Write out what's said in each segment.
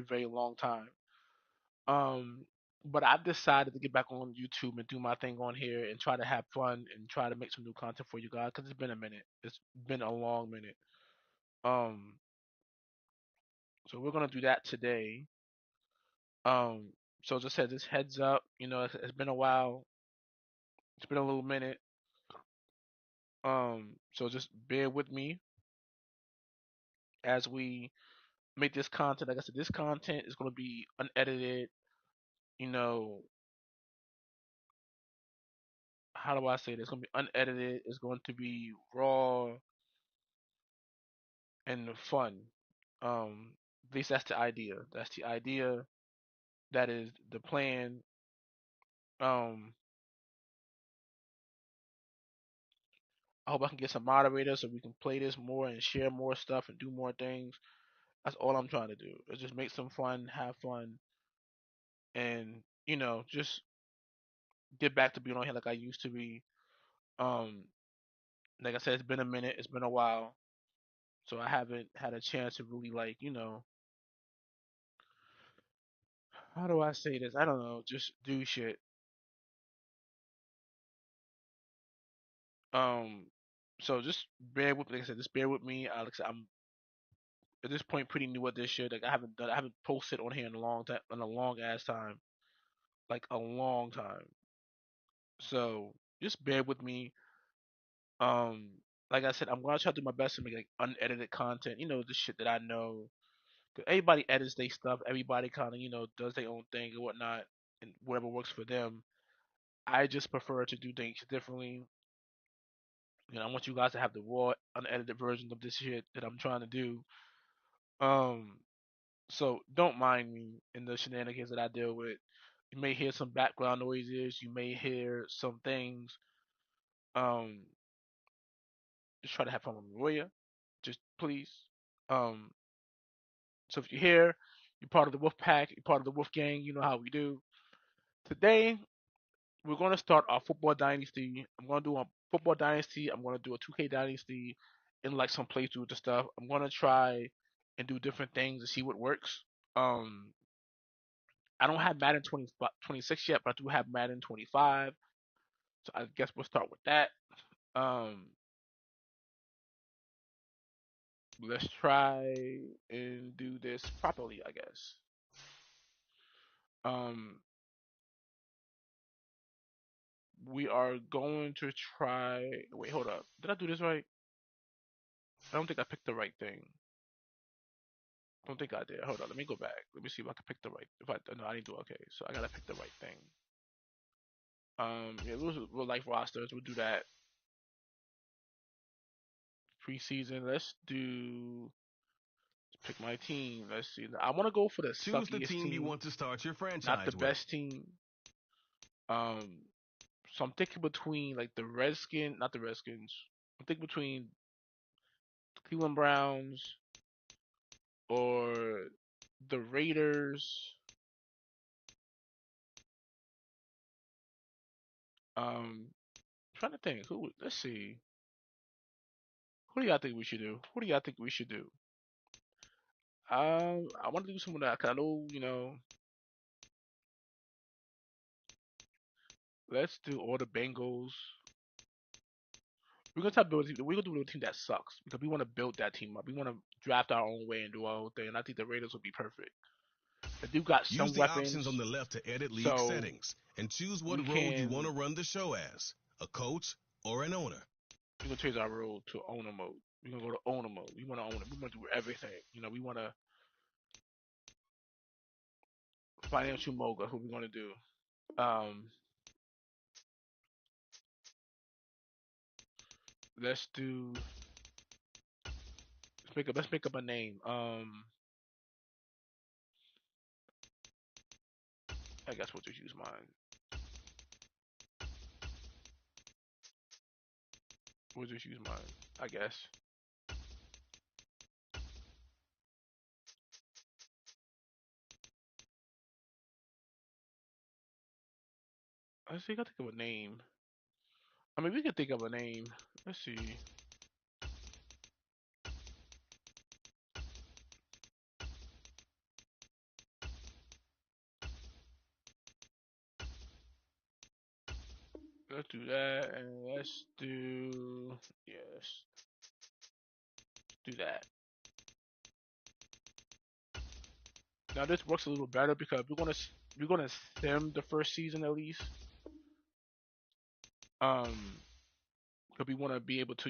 very long time. Um, but I've decided to get back on YouTube and do my thing on here and try to have fun and try to make some new content for you guys because it's been a minute. It's been a long minute. Um, so we're gonna do that today. Um, so just said this heads up. It's been a while. It's been a little minute. So just bear with me as we make this content. Like I said, this content is gonna be unedited. You know, how do I say this? It's gonna be unedited. It's going to be raw and fun. At least that's the idea. That's the idea. That is the plan. Um, I hope I can get some moderators so we can play this more and share more stuff and do more things. That's all I'm trying to do. Is just make some fun, have fun, and just get back to being on here like I used to be. Um, like I said, it's been a minute. It's been a while, so I haven't had a chance to really how do I say this? I don't know. Just do shit. Um, so just bear with, like I said, just bear with me. Alex, I'm at this point pretty new at this shit. Like I haven't posted on here in a long time, in a long ass time, like a long time. So just bear with me. Um, like I said, I'm gonna try to do my best to make like unedited content. The shit that I know. 'Cause everybody edits their stuff. Everybody kind of does their own thing and whatnot, and whatever works for them. I just prefer to do things differently. I want you guys to have the raw, unedited version of this shit that I'm trying to do. Um, so don't mind me in the shenanigans that I deal with. You may hear some background noises. You may hear some things. Um, just try to have fun with Roya. Just please. Um, so if you're here, you're part of the Wolf Pack. You're part of the Wolf Gang. You know how we do. Today, we're going to start our football dynasty. I'm going to do a football dynasty. I'm going to do a 2K dynasty and like some playthroughs and stuff. I'm going to try and do different things to see what works. Um, I don't have Madden 26 yet, but I do have Madden 25. So I guess we'll start with that. Um, let's try and do this properly, I guess. Um, we are going to try. Wait, hold up. Did I do this right? I don't think I picked the right thing. I don't think I did. Hold on. Let me go back. Let me see if I can pick the right. If I no, I didn't do okay. So I gotta pick the right thing. Yeah, real life rosters. We'll do that preseason. Let's do. Let's pick my team. Let's see. I want to go for the Choose the suckiest team you team, want to start your not the franchise with. best team. Um, so I'm thinking between like the Redskins, not the Redskins. I'm thinking between Cleveland Browns or the Raiders. Trying to think. Who? Let's see. Who do y'all think we should do? Who do y'all think we should do? I want to do some of that. Cause I know, let's do all the Bengals. We're gonna start building. We're gonna do a team that sucks because we want to build that team up. We want to draft our own way and do our own thing. And I think the Raiders would be perfect. They do got Use some the options on weapons, the left to edit league so settings and choose we what role you want can. to run the show as a coach or an owner. We're gonna change our role to owner mode. We're gonna go to owner mode. We want to own it. We want to do everything. We want to financial mogul. Who we gonna do? Um, let's do. Let's make up a name. I guess we'll just use mine. We'll just use mine. I guess. I see. I gotta think of a name. I mean, we can think of a name. Let's see. let's do that, and let's do do that. Now this works a little better because we're gonna sim the first season at least. Because we want to be able to,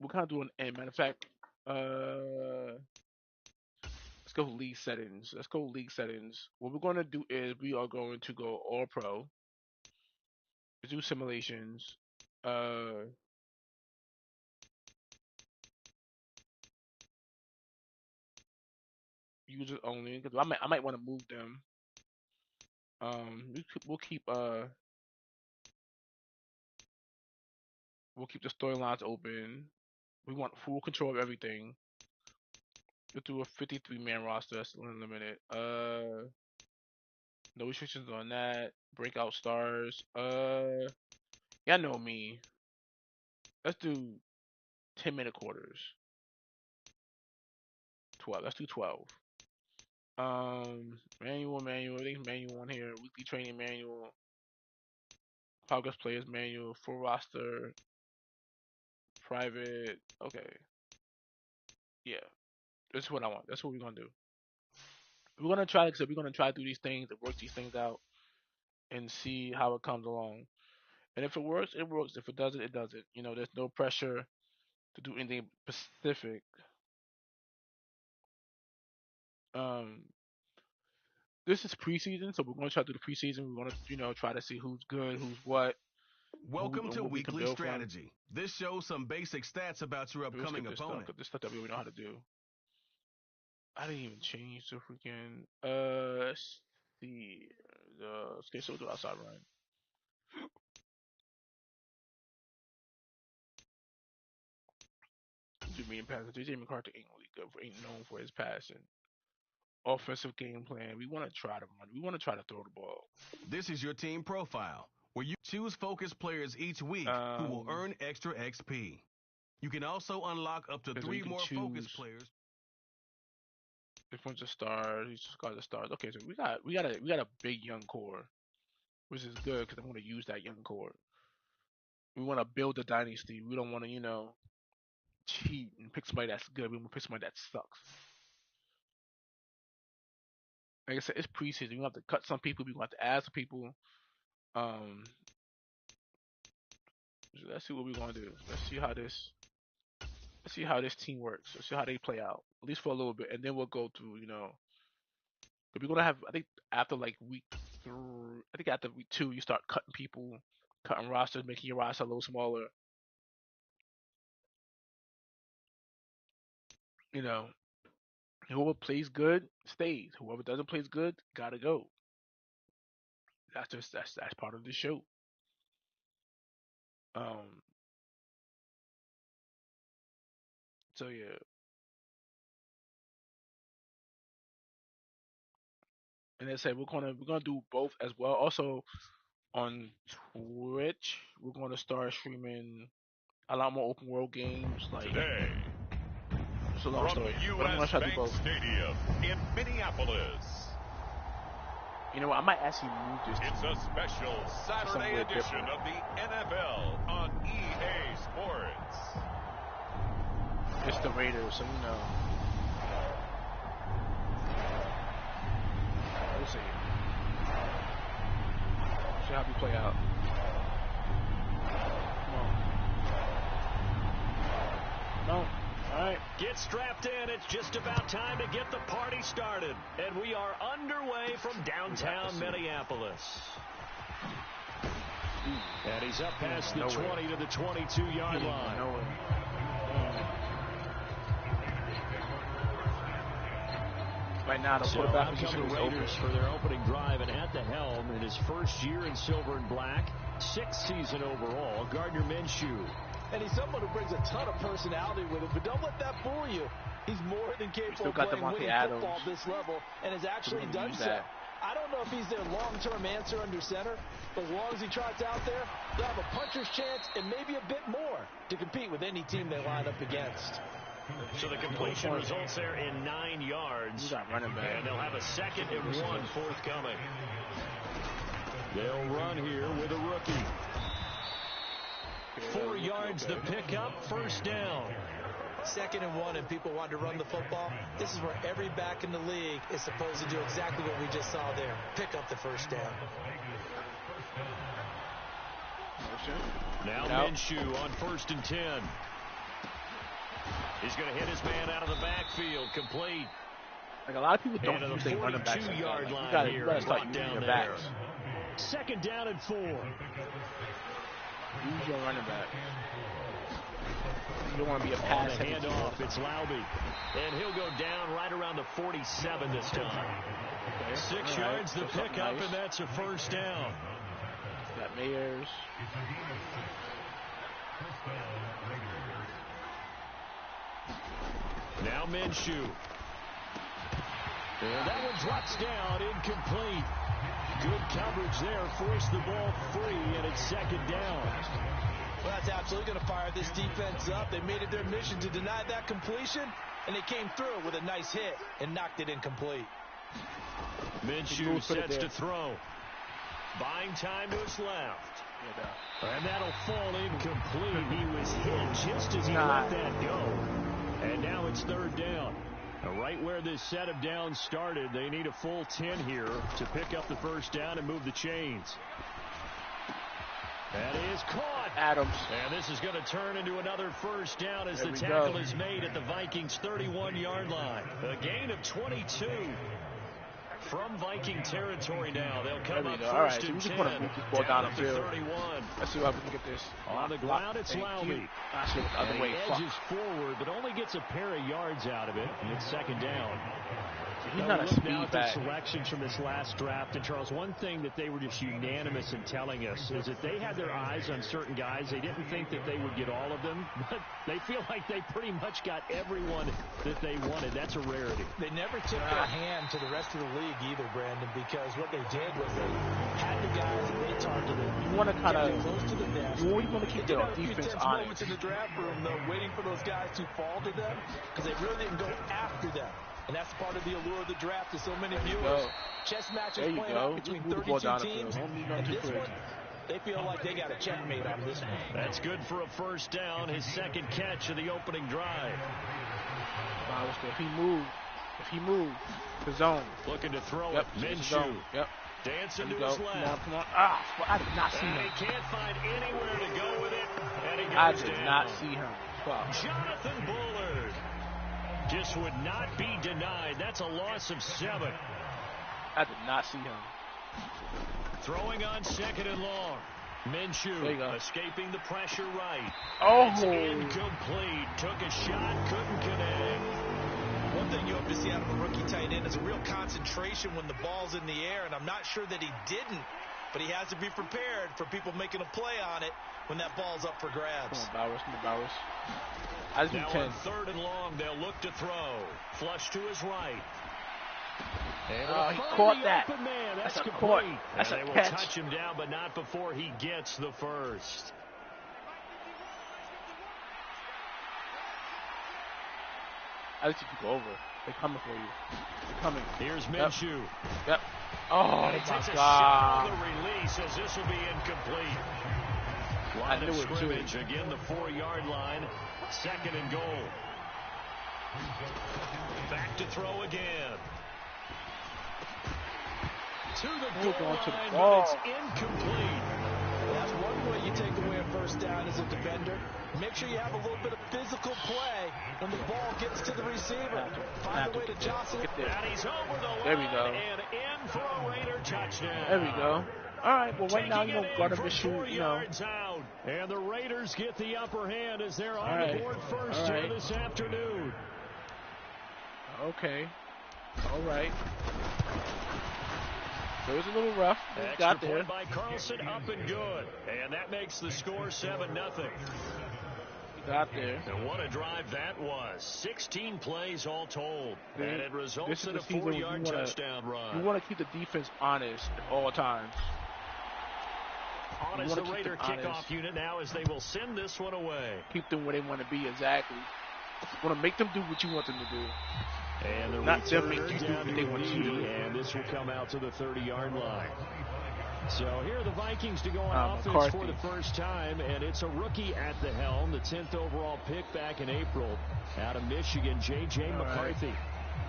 we're kind of doing. And matter of fact, let's go league settings. Let's go league settings. What we're gonna do is we are going to go all pro. Do simulations. Users only because I might want to move them. We'll keep the storylines open. We want full control of everything. We'll do a 53-man roster. That's unlimited. No restrictions on that. Breakout stars. Y'all know me. Let's do 10-minute quarters. 12. Let's do 12. Manual. Everything's manual on here. Weekly training manual. Progress players manual. Full roster. Private. Okay. Yeah. This is what I want. That's what we're gonna do. We're gonna try. Like I said, we're gonna try to do these things and work these things out and see how it comes along. And if it works, it works. If it doesn't, it doesn't. There's no pressure to do anything specific. Um, this is preseason, so we're going to try to do the preseason. We're going to, try to see who's good, who's what, Welcome to what we can Weekly build from. Strategy. This shows some basic stats about your upcoming opponent. This stuff that we already know how to do. I didn't even change the freaking. Let's see. Okay, so we'll do outside run. Jimmy and passing. Jamie Carter ain't known for his passing. Offensive game plan. We want to try to run. We want to try to throw the ball. This is your team profile, where you choose focused players each week who will earn extra XP. You can also unlock up to 3 more focused players. Different of stars. These are the stars. Okay, so we got a big young core, which is good because I want to use that young core. We want to build a dynasty. We don't want to cheat and pick somebody that's good. We want to pick somebody that sucks. Like I said, it's preseason. We have to cut some people. We have to add some people. So let's see what we're gonna do. Let's see how this team works. Let's see how they play out, at least for a little bit, and then we'll go through. We're gonna have. I think after like week 3, I think after week 2, you start cutting people, cutting rosters, making your roster a little smaller. Whoever plays good stays. Whoever doesn't plays good gotta go. That's part of the show. Um. So yeah, and they said we're gonna do both as well. Also on Twitch, we're gonna start streaming a lot more open world games. Like today, it's a long from story. U.S. Bank Stadium in Minneapolis. I might actually move this. It's a special Saturday edition of the NFL on EA Sports. It's the Raiders, so we'll see. See how we play out. Come on. All right. Get strapped in. It's just about time to get the party started. And we are underway from downtown Minneapolis. And he's up past the 20 to the 22-yard line. Right now, the quarterback position is Raiders for their opening drive, and at the helm in his first year in silver and black, 6th season overall, Gardner Minshew. And he's someone who brings a ton of personality with him, but don't let that fool you. He's more than capable of playing winning football this level, and has actually done so. I don't know if he's their long-term answer under center, but as long as he trots out there, they'll have a puncher's chance and maybe a bit more to compete with any team they line up against. So the completion results there in 9 yards, and they'll have a 2nd and 1 forthcoming. They'll run here with a rookie. 4 yards the pickup, first down. 2nd and 1, and people want to run the football. This is where every back in the league is supposed to do exactly what we just saw there. Pick up the first down. Now Minshew on 1st and 10. He's going to hit his man out of the backfield, complete. Like a lot of people don't use their running backs. Like Yard line you gotta start using your backs. 2nd down and 4. Use your running back. You don't want to be a pass handoff. It's Laube, and he'll go down right around the 47 this time. Okay. 6 yards the pickup, nice. And that's a first down. Got Mayers. Now Minshew. And that one drops down, incomplete. Good coverage there, forced the ball free, and it's 2nd down. Well, that's absolutely going to fire this defense up. They made it their mission to deny that completion, and they came through with a nice hit and knocked it incomplete. Minshew sets to throw. Buying time to his left. And that'll fall incomplete. He was hit just as he let that go. And now it's 3rd down. Right where this set of downs started, they need a full 10 here to pick up the first down and move the chains. That is caught. Adams. And this is going to turn into another first down as the tackle is made at the Vikings' 31-yard line. A gain of 22. From Viking territory now. They'll come up 1st and 10. Want to move this ball down the field. 31. Let's see how we can get this. On the ground, it's Laube. Other way. Edges forward, but only gets a pair of yards out of it, and it's 2nd down. He's not a speed now at back. The selections from this last draft, and Charles, one thing that they were just unanimous in telling us is that they had their eyes on certain guys. They didn't think that they would get all of them, but they feel like they pretty much got everyone that they wanted. That's a rarity. They never took their hand to the rest of the league either, Brandon, because what they did was they had the guys that they targeted. You want to kind of close to the vest. You want to keep their defense on moments in the draft room, though, waiting for those guys to fall to them because they really didn't go after them. And that's part of the allure of the draft to so many viewers. Chess matches playing out between 32 teams. And this one, they feel like they got a checkmate on this one. That's good for a first down. His 2nd catch of the opening drive. If he moved, the zone. Looking to throw it. Minshew. Yep. Dancing to his left. Come on. I did not see him. He can't find anywhere to go with it. And he goes I did down. not see him. Wow. Jonathan Bullard just would not be denied. That's a loss of 7. I did not see him. Throwing on 2nd and long. Minshew escaping the pressure right. Oh, it's incomplete. Took a shot, couldn't connect. One thing you hope to see out of a rookie tight end is a real concentration when the ball's in the air, and I'm not sure that he didn't, but he has to be prepared for people making a play on it when that ball's up for grabs. Come on, Bowers. Now on 3rd and long, they'll look to throw. Flush to his right. And he caught that. Man. That's a complete. That's and a they will catch. touch him down, but not before he gets the first. I think you go over. They're coming for you. They're coming. Here's Minshew. Yep. Oh, my God. A shot on the release as this will be incomplete. Line of scrimmage, again the 4-yard line. 2nd and goal. Back to throw again. To the goal line, but it's incomplete. That's one way you take away a first down as a defender. Make sure you have a little bit of physical play when the ball gets to the receiver. Find a way to jostle it. And he's over the line. There we go. And in for a Raider touchdown. There we go. All right, well, right now, you don't got to be shooting, you know. Out. And the Raiders get the upper hand as they're on the board first here this afternoon. Okay. All right. So it was a little rough. Extra got there. Point by Carlson, up and good. And that makes the score 7-0. Got there. And what a drive that was. 16 plays all told. And it results in a 4-yard touchdown run. You want to keep the defense honest at all times. On as the Raider kickoff unit now as they will send this one away. Keep them where they want to be, exactly. You want to make them do what you want them to do. And the not them return make you do down what they want you to do. And this will come out to the 30-yard line. So here are the Vikings to go on offense McCarthy. for the first time, and it's a rookie at the helm, the 10th overall pick back in April out of Michigan, J.J. McCarthy.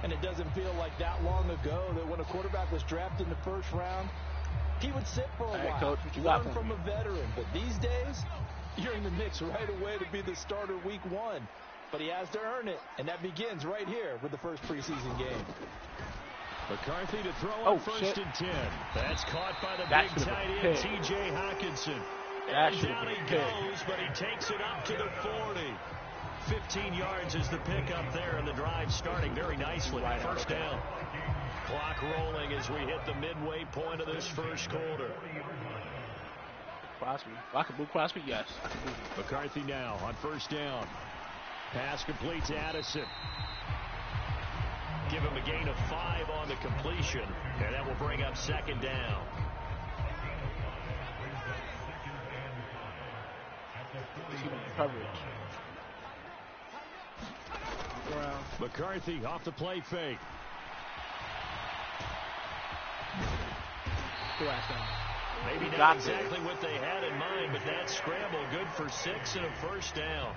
And it doesn't feel like that long ago that when a quarterback was drafted in the first round, he would sit for a while, Coach, what you got learn from a veteran. But these days, you're in the mix right away to be the starter week 1. But he has to earn it, and that begins right here with the first preseason game. McCarthy to throw on first and 10. That's caught by the big tight end, T.J. Hawkinson. And down he goes, but he takes it up to the 40. 15 yards is the pickup there, and the drive starting very nicely. First down. Clock rolling as we hit the midway point of this first quarter. Crosby. I can move Crosby, yes. I can move. McCarthy now on first down. Pass complete to Addison. Give him a gain of 5 on the completion, and that will bring up second down. Coverage. McCarthy off the play fake. Maybe not exactly what they had in mind, but that scramble good for 6 and a first down.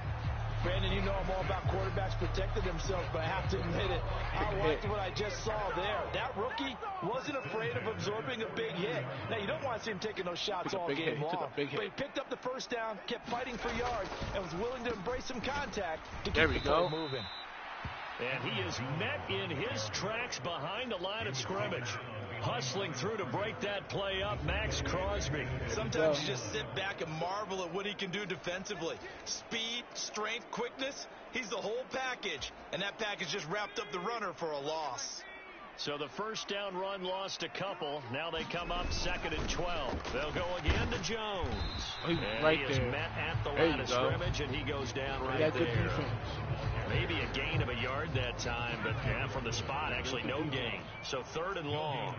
Brandon, you know I'm all about quarterbacks protecting themselves, but I have to admit it. I liked what I just saw there. That rookie wasn't afraid of absorbing a big hit. Now, you don't want to see him taking those shots all game long. But he picked up the first down, kept fighting for yards, and was willing to embrace some contact to keep the play moving. And he is met in his tracks behind the line of scrimmage. Hustling through to break that play up, Max Crosby. Sometimes you just sit back and marvel at what he can do defensively. Speed, strength, quickness, he's the whole package. And that package just wrapped up the runner for a loss. So the first down run lost a couple. Now they come up 2nd and 12. They'll go again to Jones. He's and right he there. is met at the line of scrimmage, and he goes down right there. Good defense. Maybe a gain of a yard that time, but from the spot, actually no gain. So 3rd and long.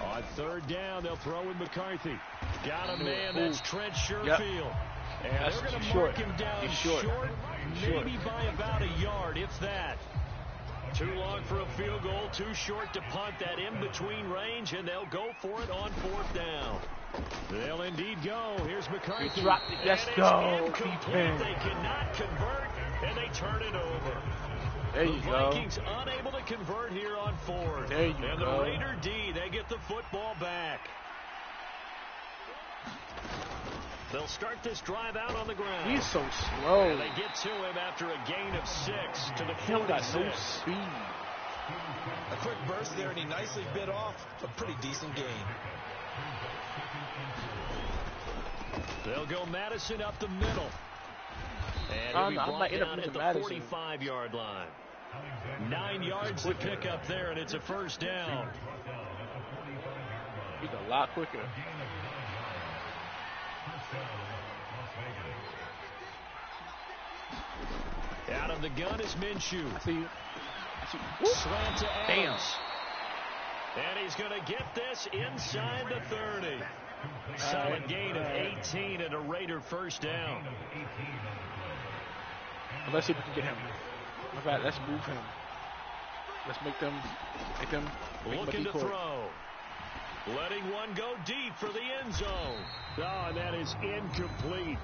On 3rd down, they'll throw with McCarthy. Got a man, that's Trent Sherfield. And they're going to mark him down short, maybe by about a yard, if that. Too long for a field goal, too short to punt. That in-between range, and they'll go for it on 4th down. They'll indeed go. Here's McCarthy. Let's go. They cannot convert, and they turn it over. There you go. The Vikings unable to convert here on 4th. There you and go. The Raider D, they get the football back. They'll start this drive out on the ground. He's so slow. And they get to him after a gain of 6 to the 46. He got no speed. A quick burst there, and he nicely bit off a pretty decent gain. They'll go Madison up the middle. And he'll be brought down at the 45-yard line. 9 yards to pick up there, and it's a first down. He's a lot quicker. Out of the gun is Minshew. I see you. Slant to Adams. And he's going to get this inside the 30. Solid gain of 18 and a Raider first down. Let's see if we can get him. In fact, let's move him. Let's make them looking to throw. Letting one go deep for the end zone. Oh, and that is incomplete.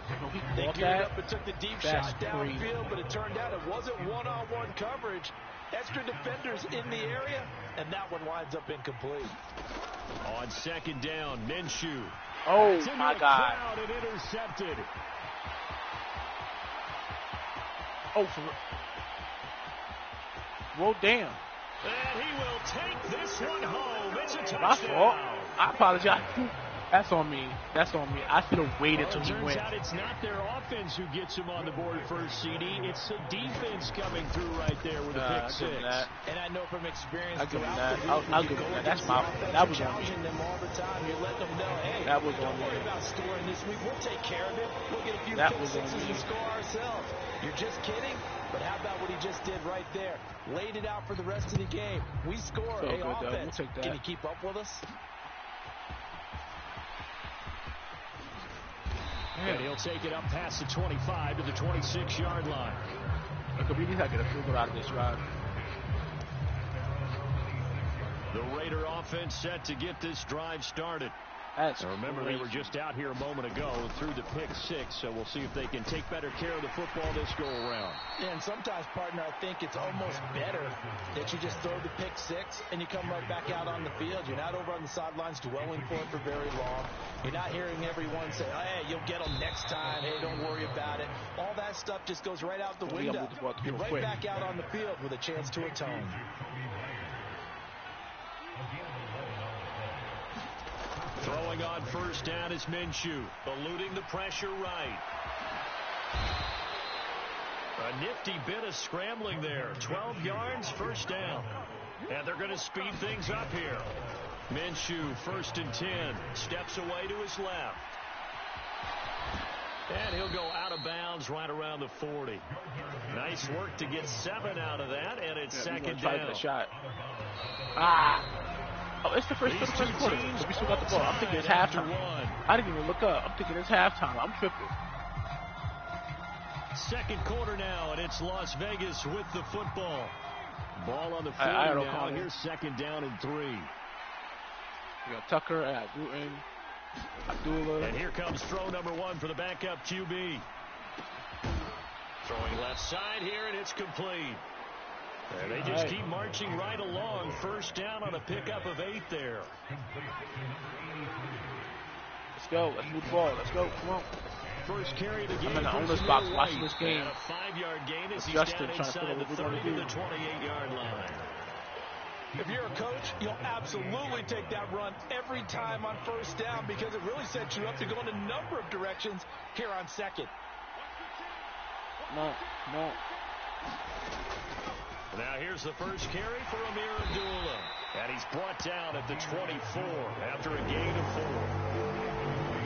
They geared up and took the deep shot downfield, but it turned out it wasn't one-on-one coverage. Extra defenders in the area, and that one winds up incomplete. On 2nd down, Minshew. Oh, my God. Crowd and intercepted. Oh, well, damn. And he will take this one home. It's a touchdown. My fault. I apologize. That's on me. I should have waited till he went. Turns out it's not their offense who gets him on the board first, CD. It's the defense coming through right there with a pick 6. And I know from experience, I'll give him that. I'll give him that. That's my fault. That was on me. Them all the time. You're letting them know, hey, that was don't on worry me. about scoring this week. We'll take care of it. We'll get a few That pick was on sixes me. and score ourselves. You're just kidding? But how about what he just did right there? Laid it out for the rest of the game. We score. So hey, good, offense, we'll take that. can you keep up with us? And he'll take it up past the 25 to the 26-yard line. Look, we need to get a field goal out of this drive. The Raider offense set to get this drive started. Remember, they were just out here a moment ago through the pick 6, so we'll see if they can take better care of the football this go-around. Yeah, and sometimes, partner, I think it's almost better that you just throw the pick 6 and you come right back out on the field. You're not over on the sidelines dwelling for it for very long. You're not hearing everyone say, hey, you'll get them next time. Hey, don't worry about it. All that stuff just goes right out the window. You're right back out on the field with a chance to atone. Throwing on first down is Minshew, eluding the pressure right. A nifty bit of scrambling there. 12 yards, first down. And they're going to speed things up here. Minshew, 1st and 10, steps away to his left. And he'll go out of bounds right around the 40. Nice work to get 7 out of that, and it's second down. Shot. Oh, it's the first quarter. We still got the ball. I'm thinking it's halftime. I didn't even look up. I'm thinking it's halftime. I'm tripping. Second quarter now, and it's Las Vegas with the football. Ball on the 40 now. Here's second down and 3. We got Tucker, Bruton, Abdullah. And here comes throw number 1 for the backup QB. Throwing left side here, and it's complete. And they just keep marching right along. First down on a pickup of 8 there. Let's go. Let's move the ball. Let's go. Come on. First carry of the game. I'm in the owner's box watching this game. And a 5-yard gain as he's Justin down inside the 30 to the 28-yard line. If you're a coach, you'll absolutely take that run every time on first down because it really sets you up to go in a number of directions here on second. No. Now here's the first carry for Amir Abdullah. And he's brought down at the 24 after a gain of 4.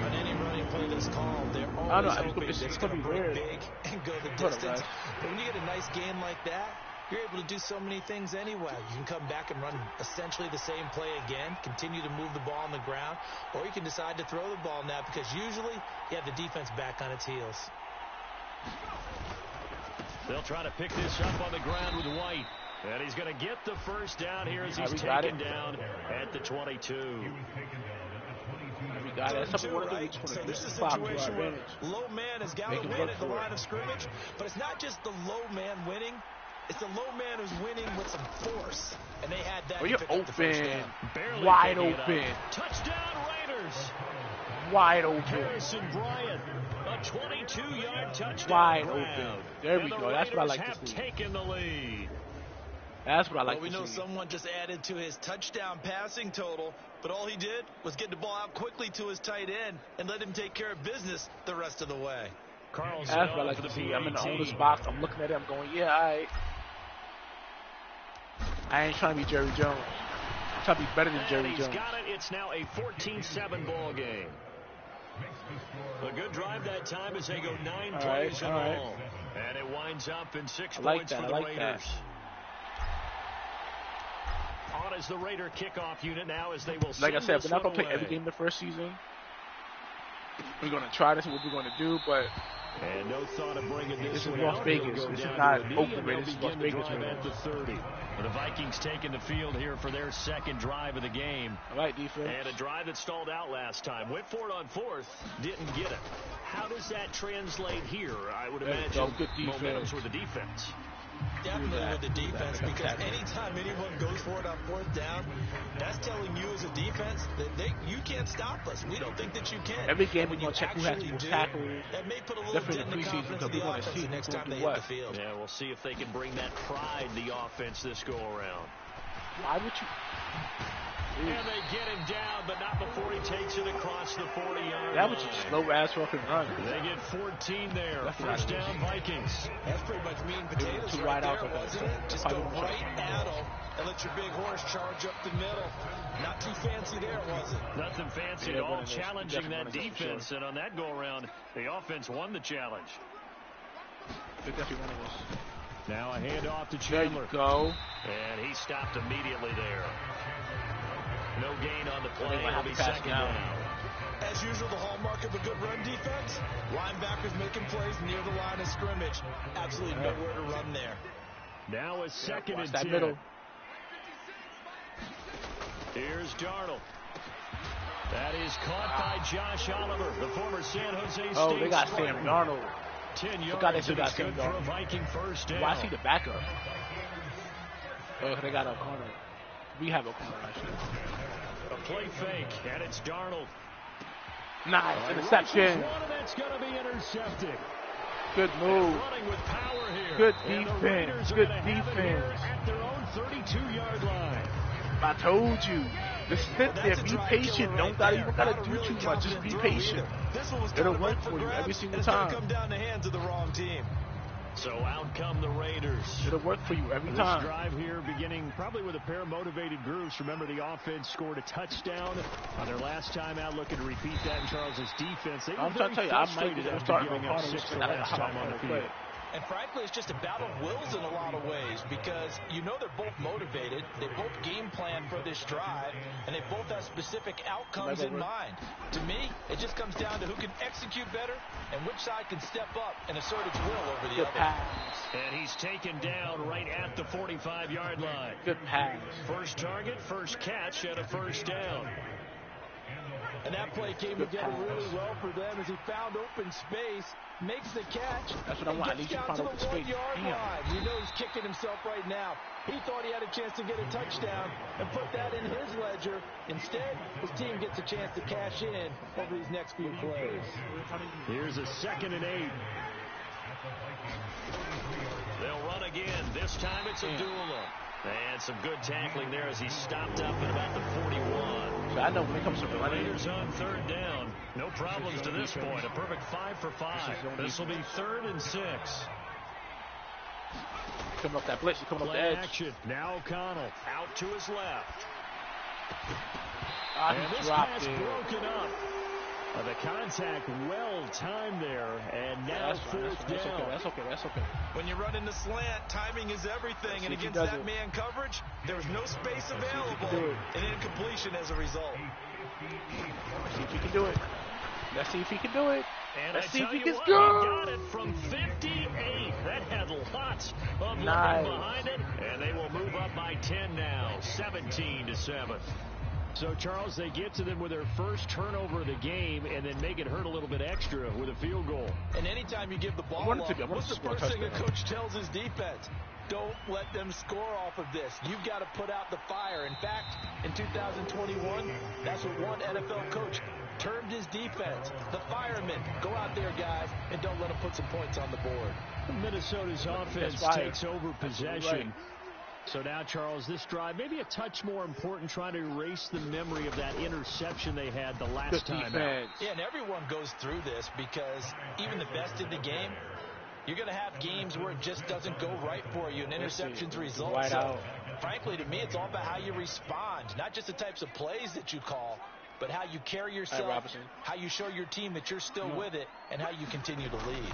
On any running play that's called, they're always hoping it's going to break big and go the distance. But when you get a nice gain like that, you're able to do so many things anyway. You can come back and run essentially the same play again, continue to move the ball on the ground, or you can decide to throw the ball now because usually you have the defense back on its heels. They'll try to pick this up on the ground with White. And he's going to get the first down here as he's taken down at the 22. We got it. Right? So this is a situation where low man has got to win at the line of scrimmage, but it's not just the low man winning. It's the low man who's winning with some force. And they had that. You're open. Barely wide open. Touchdown Raiders. Wide open. Harrison Bryant. A 22-yard touchdown. Wide open. There we go. That's what I like to see. Taken the lead. That's what I like to see. We know someone just added to his touchdown passing total, but all he did was get the ball out quickly to his tight end and let him take care of business the rest of the way. That's what I like to see. I'm in the owner's box. I'm looking at it. I'm going, yeah, all right. I ain't trying to be Jerry Jones. I'm trying to be better than Jerry Jones. He's got it. It's now a 14-7 ball game. A good drive that time as they go 9 plays in all. And it winds up in 6 points for the Raiders. On as the Raider kickoff unit now as they will like I said, we're not going to play every game the first season. We're going to try to see what we're going to do, but and no thought of bringing this is Las Vegas. This is not Oakland Raiders. This is Las Vegas at the 30. The Vikings taking the field here for their second drive of the game. I like defense. And a drive that stalled out last time. Went for it on 4th, didn't get it. How does that translate here? I would imagine momentum's with the defense. Definitely with the defense, because anytime anyone goes for it on 4th down, that's telling you as a defense that you can't stop us. We don't think that you can. Every game we're going to check who has more tackles. That may put a little dent in the confidence of the offense the next time they hit the field. Yeah, we'll see if they can bring that pride the offense this go around. Why would you? And they get him down, but not before he takes it across the 40-yard line. That was just slow ass fucking run. They get 14 there. First down, Vikings. That's pretty much meat and potatoes right there, wasn't it? Just go right at them and let your big horse charge up the middle. Not too fancy there, was it? Nothing fancy at all, challenging that defense. And on that go-around, the offense won the challenge. Now a handoff to Chandler. There you go. And he stopped immediately there. No gain on the play. It'll be second down. As usual, the hallmark of a good run defense, linebackers making plays near the line of scrimmage. Absolutely nowhere to run there. Now a second and 10. Middle. Here's Darnold. That is caught by Josh Oliver, the former San Jose State. Oh, they got Sam Darnold. 10 yards. Forgot they still got Sam for a Viking first down. Why is he the backup? Oh, they got a corner. We have a corner, actually. A play fake, and it's Darnold. Nice interception. That's going to be intercepted. Good move. Running with power here. Good defense. Good defense. At their own 32-yard line. I told you. Just sit there. Be patient. Don't even gotta do too much. Just be patient. It'll work for you every single time. Come down the hands of the wrong team. So out come the Raiders. It'll work for you every time. This drive here beginning probably with a pair of motivated groups. Remember, the offense scored a touchdown on their last time out, looking to repeat that in Charles's defense. I'm trying to tell you, I might be starting giving up 6 the last time on the field. And frankly, it's just a battle of wills in a lot of ways because you know they're both motivated. They both game plan for this drive, and they both have specific outcomes in mind. To me, it just comes down to who can execute better and which side can step up and assert its will over the other. Pass. And he's taken down right at the 45-yard line. Good pass. First target, first catch, and a first down. And that play came together really well for them as he found open space, makes the catch. That's what I want. At least you find open space. You know he's kicking himself right now. He thought he had a chance to get a touchdown and put that in his ledger. Instead, his team gets a chance to cash in over these next few plays. Here's a 2nd and 8. They'll run again. This time it's Abdullah. And some good tackling there as he stopped up at about the 41. So I know when it comes to the Raiders on 3rd down. No problems to this point. A perfect 5 for 5. This will be 3rd and 6. Coming up that blitz, coming up the edge. Action. Now O'Connell out to his left. And this pass broken up. The contact well timed there, and now 4th down. That's okay. When you run in the slant, timing is everything, and against that man coverage, there's no space available, and incompletion as a result. Let's see if he can do it. Let's see if he can do it. And let's see if he can do it. Got it from 58. That had lots of leg behind it, and they will move up by 10 now, 17-7. So, Charles, they get to them with their first turnover of the game and then make it hurt a little bit extra with a field goal. And anytime you give the ball up, what's the first thing a coach tells his defense? Don't let them score off of this. You've got to put out the fire. In fact, in 2021, that's what one NFL coach termed his defense. The firemen. Go out there, guys, and don't let them put some points on the board. Minnesota's offense takes over possession. So now, Charles, this drive, maybe a touch more important, trying to erase the memory of that interception they had the last time out. Yeah, and everyone goes through this because even the best in the game, you're going to have games where it just doesn't go right for you, and interceptions result. Frankly, to me, it's all about how you respond, not just the types of plays that you call, but how you carry yourself, how you show your team that you're still with it, and how you continue to lead.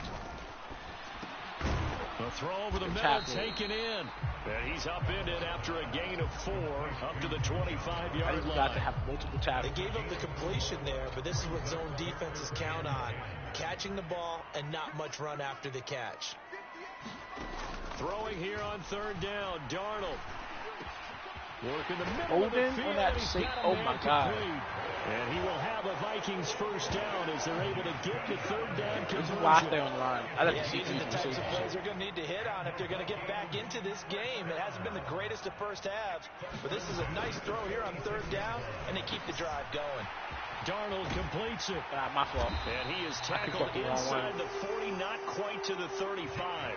A throw over the middle, taken in. And he's upended after a gain of 4 up to the 25-yard line. Got to have multiple tackles. They gave up the completion there, but this is what zone defenses count on. Catching the ball and not much run after the catch. Throwing here on 3rd down, Darnold. Working the middle of the field. On that sink. Oh, my God. And he will have a Vikings first down as they're able to get the 3rd down conversion. This is why I stay on the line. These are the types of plays they're going to need to hit on if they're going to get back into this game. It hasn't been the greatest of first halves, but this is a nice throw here on 3rd down, and they keep the drive going. Darnold completes it. My fault. And he is tackled inside the 40, not quite to the 35.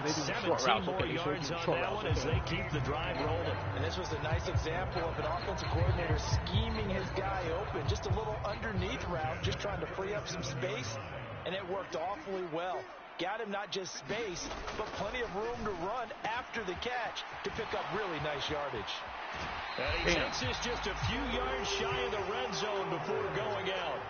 17 more yards on that one as they keep the drive rolling. And this was a nice example of an offensive coordinator scheming his guy open. Just a little underneath route, just trying to free up some space, and it worked awfully well. Got him not just space, but plenty of room to run after the catch to pick up really nice yardage. And he takes this just a few yards shy of the red zone before going out.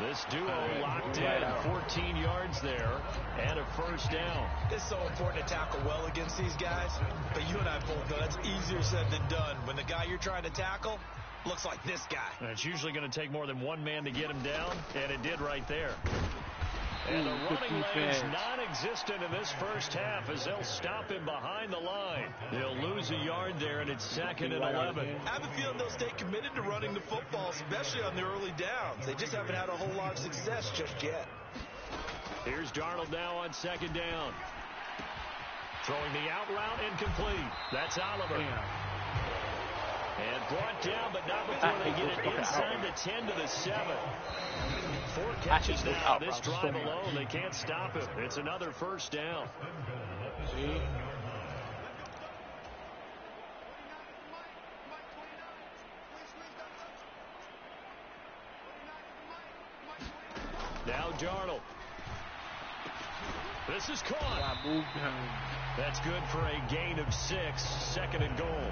This duo locked in, 14 yards there, and a first down. It's so important to tackle well against these guys, but you and I both know that's easier said than done. When the guy you're trying to tackle looks like this guy. And it's usually going to take more than one man to get him down, and it did right there. And the running lane is non-existent in this first half as they'll stop him behind the line. They'll lose a yard there, and it's 2nd and 11. I have a feeling they'll stay committed to running the football, especially on the early downs. They just haven't had a whole lot of success just yet. Here's Darnold now on 2nd down. Throwing the out route, incomplete. That's Oliver. And brought down, but not before they get it inside the 10 to the 7. 4 catches now. This drive alone, they can't stop him. It's another first down. See? Now Darnold. This is caught. That's good for a gain of 6. 2nd and goal.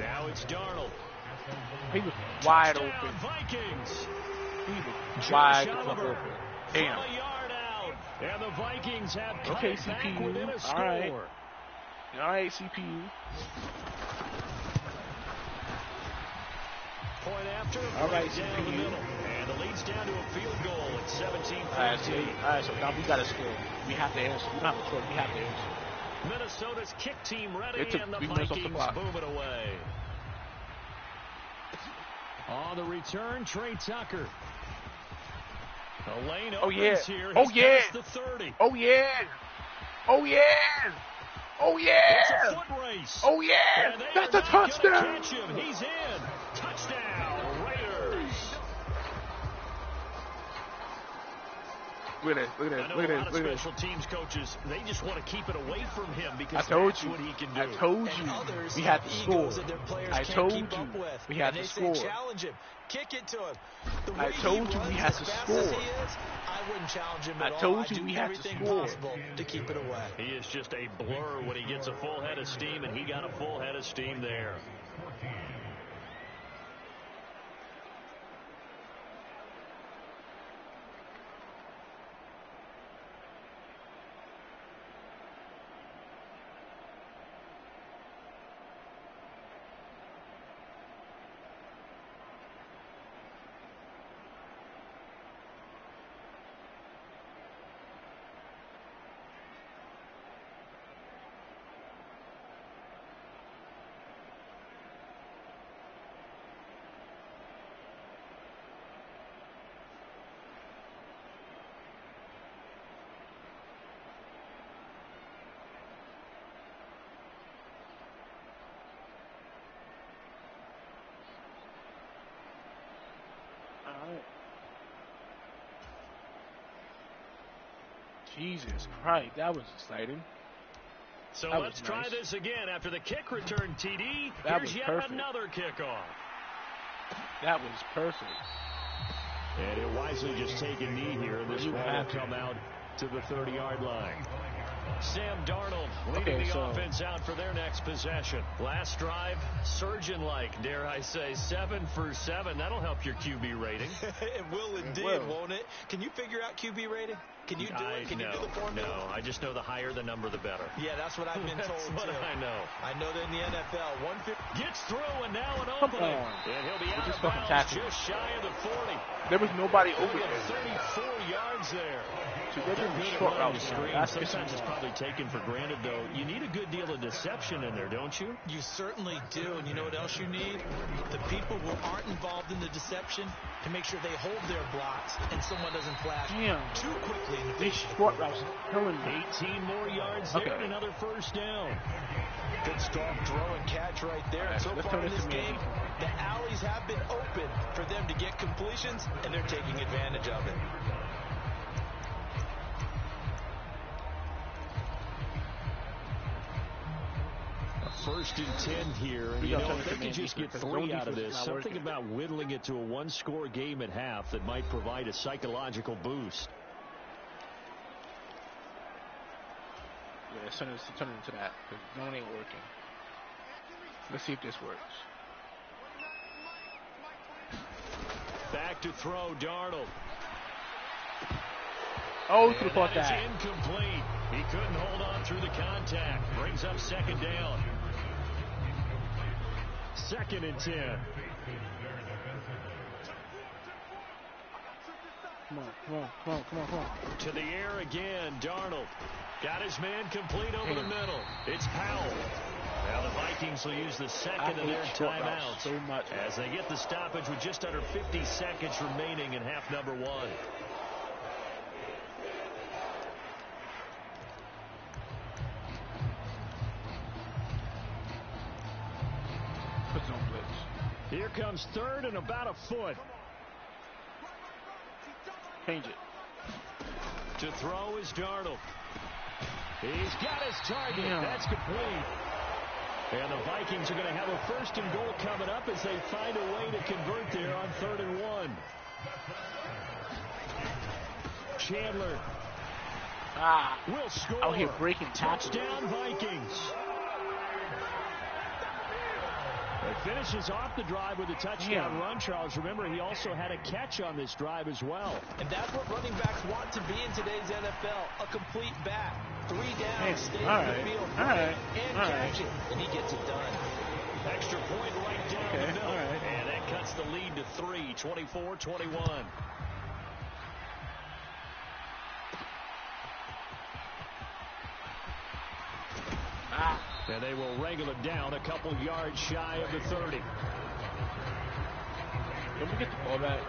Now it's Darnold. He was wide open. Vikings. He was wide open. Damn. A yard out. And the Vikings have cut okay, back CPU. within a score. All right, CPU. Point after. All right, down CPU. the middle. And it leads down to a field goal at 17-14. All right, so now we got to score. We have to answer. We don't have a choice. We have to answer. Minnesota's kick team ready, and the Vikings boom it away. On the return, Trey Tucker. The lane opens here. Oh, yeah. The 30. Oh, yeah. Oh, yeah. Oh, yeah. It's a foot race. Oh, yeah. That's a touchdown. Catch him. He's in. Touchdown, Raiders. Look at this. I know a lot of special teams coaches, they just want to keep it away from him because that's what he can do. I told you we had to score. I told you we had to score. Challenge him. Kick it to him. I told you we had to score. I wouldn't challenge him at all. I told you we had to score. To keep it away. He is just a blur when he gets a full head of steam, and he got a full head of steam there. Jesus Christ, that was exciting. So let's try this again after the kick return, TD. Here's yet another kickoff. That was perfect. And he'll wisely just take a knee here, and this ball will come out to the 30-yard line. Sam Darnold leading the offense out for their next possession. Last drive, surgeon-like, dare I say, 7 for 7. That'll help your QB rating. It will indeed, won't it? Can you figure out QB rating? Can you do it? Can you do the formula? No, I just know the higher the number, the better. Yeah, that's what I've been told, That's what I know. I know that in the NFL, 150 gets through, and now an opening. And he'll be out of bounds just shy of the 40. There was nobody over there. 34 yards there. So they're doing short routes. Sometimes it's probably taken for granted, though. You need a good deal of deception in there, don't you? You certainly do. And you know what else you need? The people who aren't involved in the deception to make sure they hold their blocks and someone doesn't flash too quickly. These short routes killing me. 18 more yards there and another first down. Good strong throw and catch right there. And so far in this game, the alleys have been open for them to get completions, and they're taking advantage of it. First and 10 here. And, you know, if they can just get 3 out of this, something about whittling it to a one-score game at half that might provide a psychological boost. Yeah, turn it into that, because no one ain't working. Let's see if this works. Back to throw, Darnold. Oh, he could have caught that. It's incomplete. He couldn't hold on through the contact. Brings up second down. 2nd and 10. Come on. To the air again, Darnold. Got his man complete over the middle. It's Powell. Now the Vikings will use the second of their timeouts so much, as they get the stoppage with just under 50 seconds remaining in half number 1. Here comes third and about a foot. Change it. To throw is Darnold. He's got his target. Yeah. That's complete. And the Vikings are going to have a first and goal coming up as they find a way to convert there on 3rd and 1. Chandler will score. Out here breaking touchdown Vikings. It finishes off the drive with a touchdown run, Charles. Remember, he also had a catch on this drive as well. And that's what running backs want to be in today's NFL, a complete back. 3 down, stay on the field, and catch it. And he gets it done. Extra point right down the middle. And that cuts the lead to 3, 24-21. And they will wrangle it down a couple yards shy of the 30. Let me get the ball back.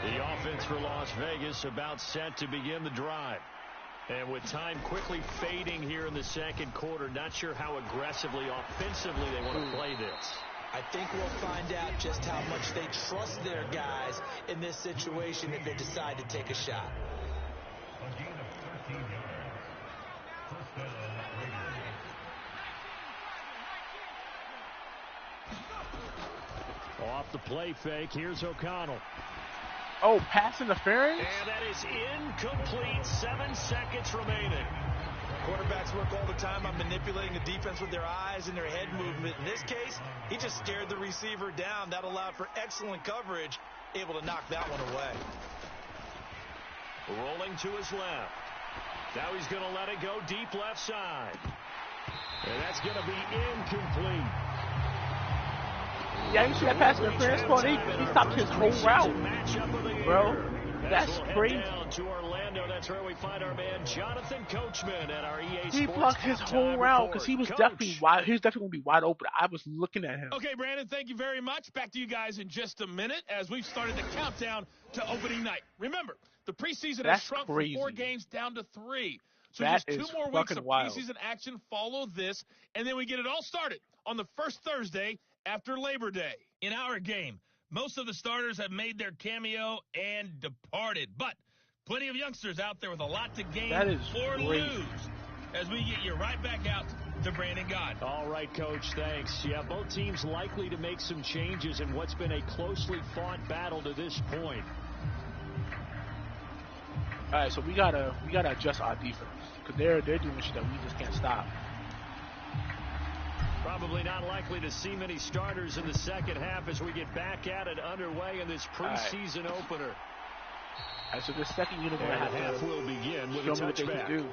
The offense for Las Vegas about set to begin the drive. And with time quickly fading here in the second quarter, not sure how aggressively, offensively they want to play this. I think we'll find out just how much they trust their guys in this situation if they decide to take a shot. Off the play fake, here's O'Connell. Oh, pass interference? And that is incomplete. 7 seconds remaining. Quarterbacks work all the time on manipulating the defense with their eyes and their head movement. In this case, he just stared the receiver down. That allowed for excellent coverage, able to knock that one away. Rolling to his left. Now he's going to let it go deep left side. And that's going to be incomplete. Yeah, you see that pass interference call? He stopped his whole route, bro. That's crazy. Down to Orlando. That's where we find our man Jonathan Coachman at our EA Sports. He blocked his whole route because he was definitely wide. He was definitely going to be wide open. I was looking at him. Okay, Brandon, thank you very much. Back to you guys in just a minute as we've started the countdown to opening night. Remember, the preseason has shrunk from 4 games down to 3. So just 2 more weeks of preseason action follow this, and then we get it all started on the first Thursday after Labor Day. In our game, most of the starters have made their cameo and departed, but plenty of youngsters out there with a lot to gain or lose as we get you right back out to Brandon God. All right, Coach, thanks. Yeah, both teams likely to make some changes in what's been a closely fought battle to this point. All right, so we gotta adjust our defense because they're doing shit that we just can't stop. Probably not likely to see many starters in the second half as we get back at it underway in this preseason opener. All right, so this second unit will have to will begin with a touchback.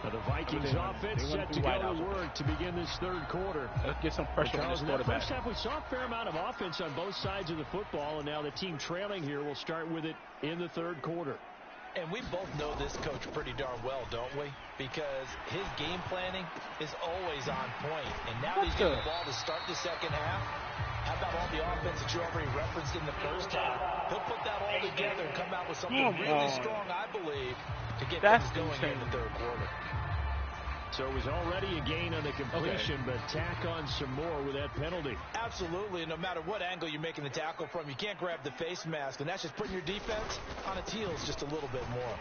Now the Vikings offense set to go to work to begin this third quarter. Let's get some pressure on this quarterback. First half we saw a fair amount of offense on both sides of the football, and now the team trailing here will start with it in the third quarter. And we both know this coach pretty darn well, don't we? Because his game planning is always on point. And now he's getting the ball to start the second half. How about all the offense that you already referenced in the first half? He'll put that all together and come out with something really strong, I believe, to get things going in the third quarter. So it was already a gain on the completion, but tack on some more with that penalty. Absolutely, and no matter what angle you're making the tackle from, you can't grab the face mask, and that's just putting your defense on its heels just a little bit more.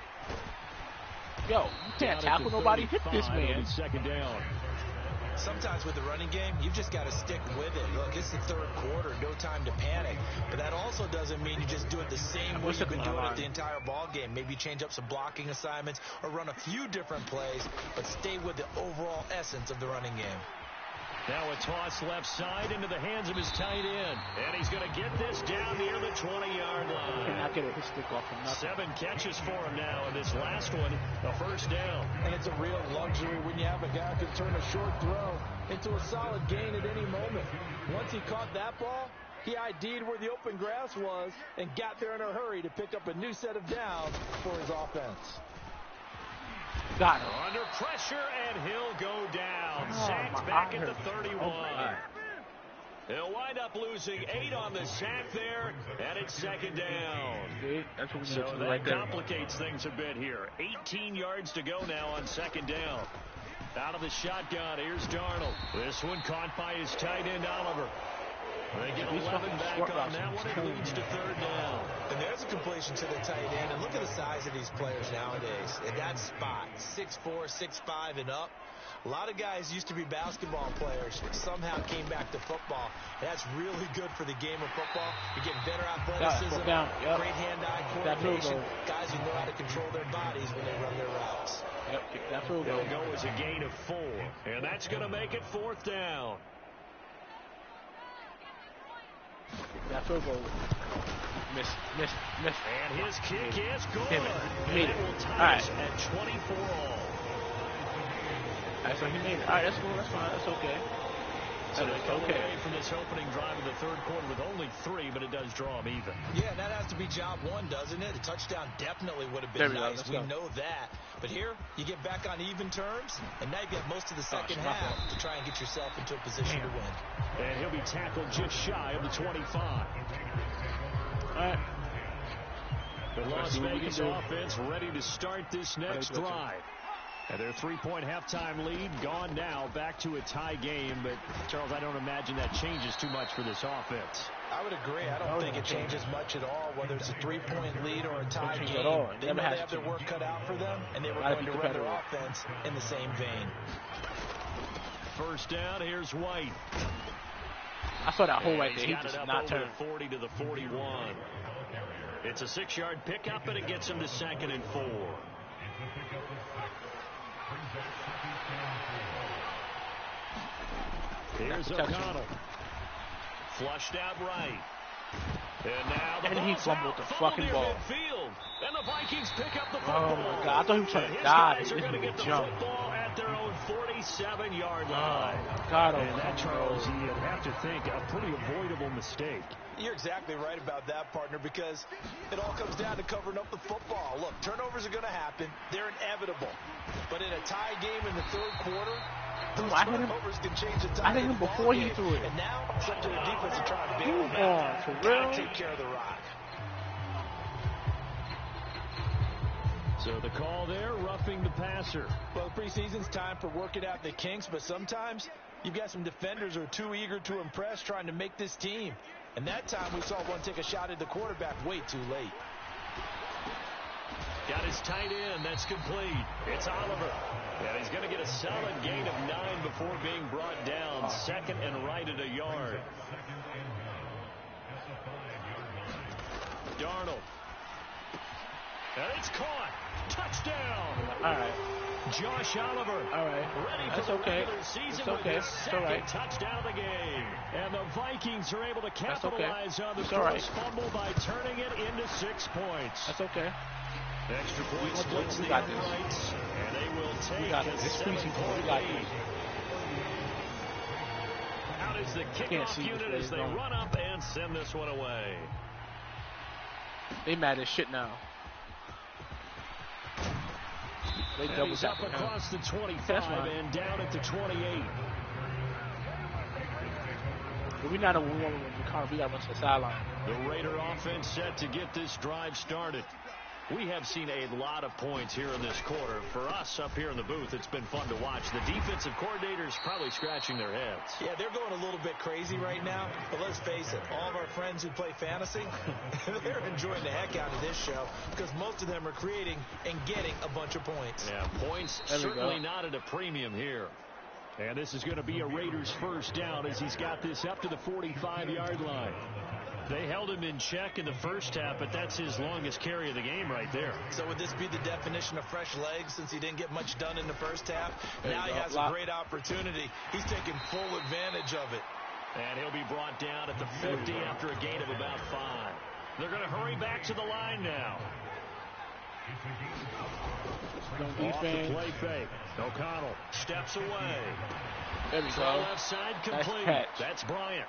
Yo, you can't tackle nobody. Hit this man. Second down. Sometimes with the running game, you've just got to stick with it. Look, it's the third quarter, no time to panic. But that also doesn't mean you just do it the same way you've been doing it the entire ball game. Maybe change up some blocking assignments or run a few different plays, but stay with the overall essence of the running game. Now a toss left side into the hands of his tight end. And he's going to get this down near the 20-yard line. Cannot get his stick off from nothing. 7 catches for him now, and this last one, a first down. And it's a real luxury when you have a guy who can turn a short throw into a solid gain at any moment. Once he caught that ball, He ID'd where the open grass was and got there in a hurry to pick up a new set of downs for his offense. Got him. Under pressure, and he'll go down. Sacked back at the 31. He'll wind up losing 8 on the sack there, and it's second down. That's what we so that right complicates things a bit here. 18 yards to go now on second down. Out of the shotgun, here's Darnold. This one caught by his tight end, Oliver. They get 11 back on that one. It leads to third down. And there's a completion to the tight end. And look at the size of these players nowadays. In that spot, 6'4", 6'5", and up. A lot of guys used to be basketball players, somehow came back to football. And that's really good for the game of football. You're getting better athleticism, great hand-eye coordination, guys who know how to control their bodies when they run their routes. They'll go as a gain of 4, and that's going to make it fourth down. That field goal. Miss. And his kick is good. He made it. Will tie us at 24 all. Alright, so he made it. Alright, that's cool. That's fine. That's okay. So they come away from this opening drive in the third quarter with only 3, but it does draw them even. Yeah, that has to be job 1, doesn't it? A touchdown definitely would have been nice. We know that. But here, you get back on even terms, and now you got most of the second half to try and get yourself into a position to win. And he'll be tackled just shy of the 25. All right. The Las Vegas offense ready to start this next drive. And their 3-point halftime lead gone now, back to a tie game. But, Charles, I don't imagine that changes too much for this offense. I would agree. I don't think it changes much at all, whether it's a 3-point lead or a tie game. They know they have their work cut out for them, and they were going to run their offense in the same vein. First down, here's White. I saw that hole right there. He just not turned. 40 to the 41. It's a 6-yard pickup, and it gets him to 2nd and 4. Here's O'Connell. Flushed out right. And now the he fumbled the fucking ball. Midfield, and the Vikings pick up the football. Oh my God! I thought he was trying to die. His guys are going to get the football at their own 47-yard line. God, and that, Charles, you'd have to think a pretty avoidable mistake. You're exactly right about that, partner, because it all comes down to covering up the football. Look, turnovers are going to happen. They're inevitable. But in a tie game in the third quarter, those turnovers can change the tie. I hit him before he threw it. And now it's up to the defense to try and bail him out. For real? Take care of the rock. So the call there, roughing the passer. Well, preseason's time for working out the kinks, but sometimes you've got some defenders who are too eager to impress trying to make this team. And that time we saw one take a shot at the quarterback way too late. Got his tight end. That's complete. It's Oliver. And he's going to get a solid gain of 9 before being brought down. 2nd and right at a yard. Darnold. And it's caught. Touchdown. All right. Josh Oliver. All right. Ready That's for the okay. regular season It's okay. with his second touchdown of the game. And the Vikings are able to capitalize on the first fumble by turning it into 6 points. That's okay. Extra point splits the uprights, and they will take a 7-point lead. Out is the kickoff unit as they run up and send this one away. They mad as shit now. They and he's up across the 25 and down at the 28. But we're not a one when we can't. We got to run to the sideline. The Raider offense set to get this drive started. We have seen a lot of points here in this quarter. For us up here in the booth, it's been fun to watch. The defensive coordinators probably scratching their heads. Yeah, they're going a little bit crazy right now. But let's face it, all of our friends who play fantasy, they're enjoying the heck out of this show because most of them are creating and getting a bunch of points. Yeah, points certainly not at a premium here. And this is going to be a Raiders first down as he's got this up to the 45-yard line. They held him in check in the first half, but that's his longest carry of the game right there. So would this be the definition of fresh legs since he didn't get much done in the first half? Now he has a great opportunity. He's taking full advantage of it. And he'll be brought down at the 50 after a gain of about 5. They're going to hurry back to the line now. Off the play fake. O'Connell steps away. There we go. Left side complete. That's Bryant.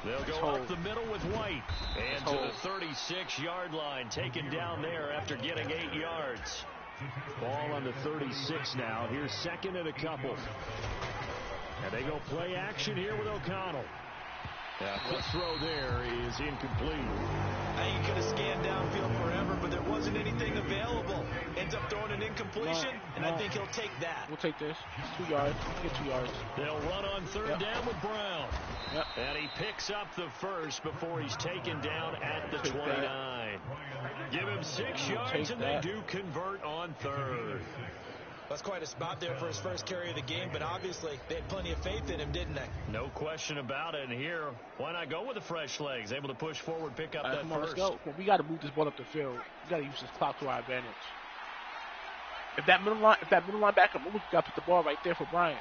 They'll go up the middle with White. And to the 36-yard line, taken down there after getting 8 yards. Ball on the 36 now. Here's second and a couple. And they go play action here with O'Connell. Quick throw there is incomplete. I think he could have scanned downfield forever, but there wasn't anything available. Ends up throwing an incompletion, and I think he'll take that. We'll take this. 2 yards. Get 2 yards. They'll run on third down with Brown. And he picks up the first before he's taken down at the 29. Give him 6 yards, and they do convert on third. That's quite a spot there for his first carry of the game, but obviously they had plenty of faith in him, didn't they? No question about it. And here, why not go with the fresh legs? Able to push forward, pick up that come on, first. let's go. We got to move this ball up the field. We got to use this clock to our advantage. If that middle linebacker moves, we got to put the ball right there for Bryant.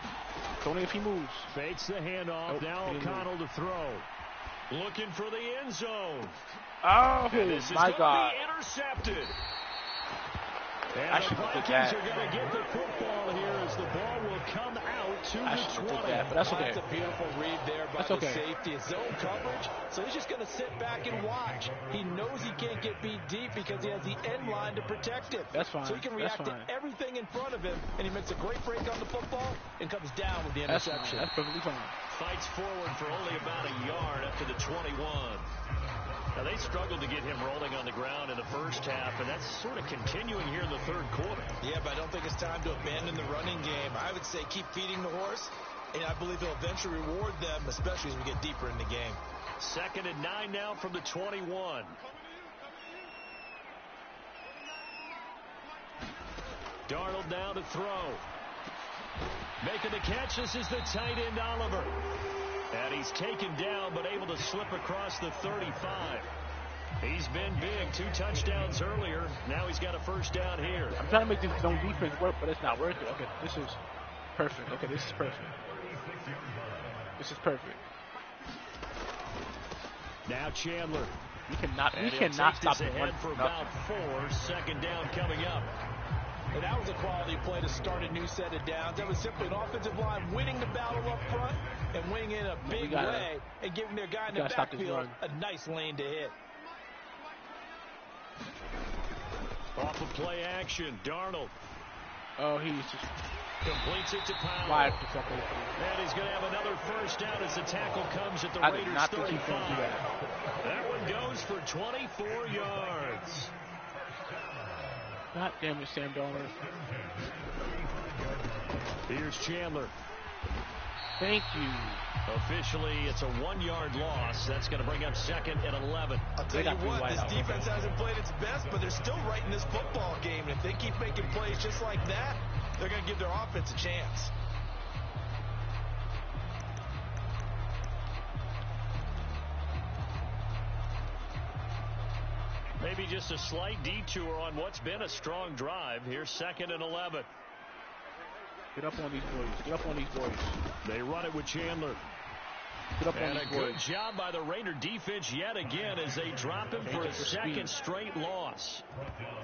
It's only if he moves. Fakes the handoff. Nope, now O'Connell to throw. Looking for the end zone. Oh, this my God. Be intercepted. And I the Vikings are going to get the football here as the ball will come out to the 20. But that's okay. That's a beautiful read there by the safety. It's zone coverage, so he's just going to sit back and watch. He knows he can't get beat deep because he has the end line to protect him. That's fine. So he can react to everything in front of him, and he makes a great break on the football and comes down with the interception. That's perfectly fine. Fights forward for only about a yard up to the 21. Now, they struggled to get him rolling on the ground in the first half, and that's sort of continuing here in the third quarter. Yeah, but I don't think it's time to abandon the running game. I would say keep feeding the horse, and I believe he'll eventually reward them, especially as we get deeper in the game. 2nd and 9 now from the 21. Darnold now to throw. Making the catch, this is the tight end Oliver. And he's taken down, but able to slip across the 35. He's been big. 2 touchdowns earlier. Now he's got a first down here. I'm trying to make this zone defense work, but it's not working. Okay, this is perfect. Okay, this is perfect. This is perfect. Now Chandler. We cannot stop the run for about 4. 2nd down coming up. And that was a quality play to start a new set of downs. That was simply an offensive line winning the battle up front and winning in a big way and giving their guy in the backfield a nice lane to hit. Off of play action, Darnold. Oh, he's just completes it to Powell. Wide and he's going to have another first down as the tackle comes at the Raiders' 35. That one goes for 24 yards. God damn it, Sam Darnold. Here's Chandler. Thank you. Officially, it's a 1-yard loss. That's going to bring up 2nd and 11. I'll tell you what, this defense hasn't played its best, but they're still right in this football game. And if they keep making plays just like that, they're going to give their offense a chance. Maybe just a slight detour on what's been a strong drive. Here's 2nd and 11. Get up on these boys. Get up on these boys. They run it with Chandler. Get up on these boys. Good job by the Raider defense yet again as they drop him for a second straight loss.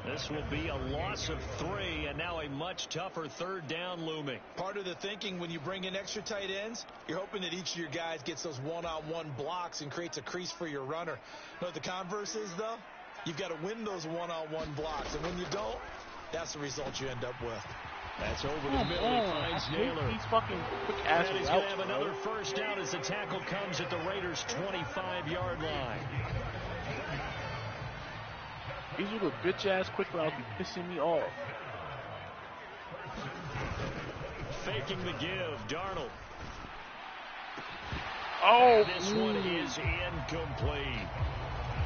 This will be a loss of 3 and now a much tougher 3rd down looming. Part of the thinking when you bring in extra tight ends, you're hoping that each of your guys gets those one-on-one blocks and creates a crease for your runner. You know what the converse is, though? You've got to win those one-on-one blocks, and when you don't, that's the result you end up with. That's over the middle. He finds Naylor. He's fucking quick ass. And he's going to have another first down as the tackle comes at the Raiders' 25-yard line. These little bitch-ass quick routes be pissing me off. Faking the give, Darnold. Oh, this one is incomplete.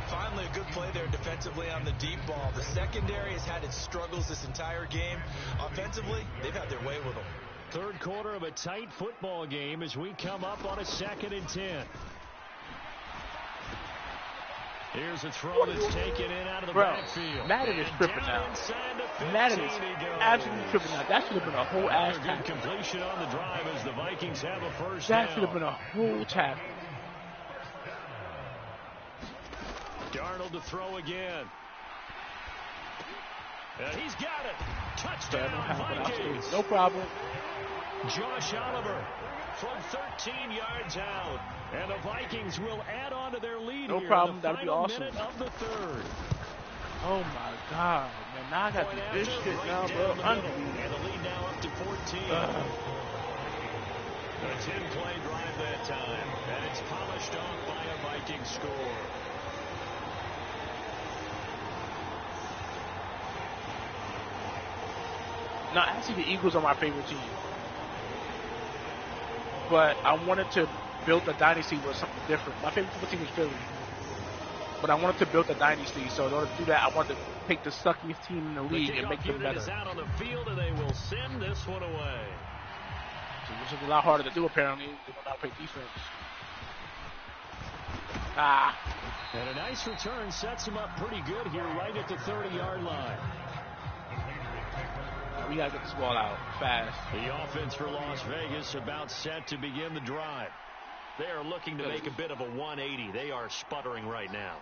Finally, a good play there defensively on the deep ball. The secondary has had its struggles this entire game. Offensively, they've had their way with them. 3rd quarter of a tight football game as we come up on a 2nd and 10. Here's a throw that's taken in out of the backfield. Madden is tripping now. Madden is absolutely tripping now. That should have been a whole ass tackle. Completion on the drive as the Vikings have a first down. That should have been a whole tackle. Darnold to throw again. And he's got it. Touchdown, Vikings. No problem. Josh Oliver from 13 yards out. And the Vikings will add on to their lead no here. problem. The That'd be awesome. Minute of the third. Oh my God, man! Now I got to do this shit now, bro. And the lead now up to 14. A 10-play drive that time, and it's polished off by a Viking score. Now, actually, the Eagles are my favorite team. But I wanted to build a dynasty with something different. My favorite football team is Philly. But I wanted to build a dynasty, so in order to do that, I wanted to take the suckiest team in the league and make them better. Is out on the field, and they will send this one away. So this is a lot harder to do, apparently. They don't know how to play defense. And a nice return sets them up pretty good here, right at the 30-yard line. We got to get this ball out fast. The offense for Las Vegas about set to begin the drive. They are looking to make a bit of a 180. They are sputtering right now.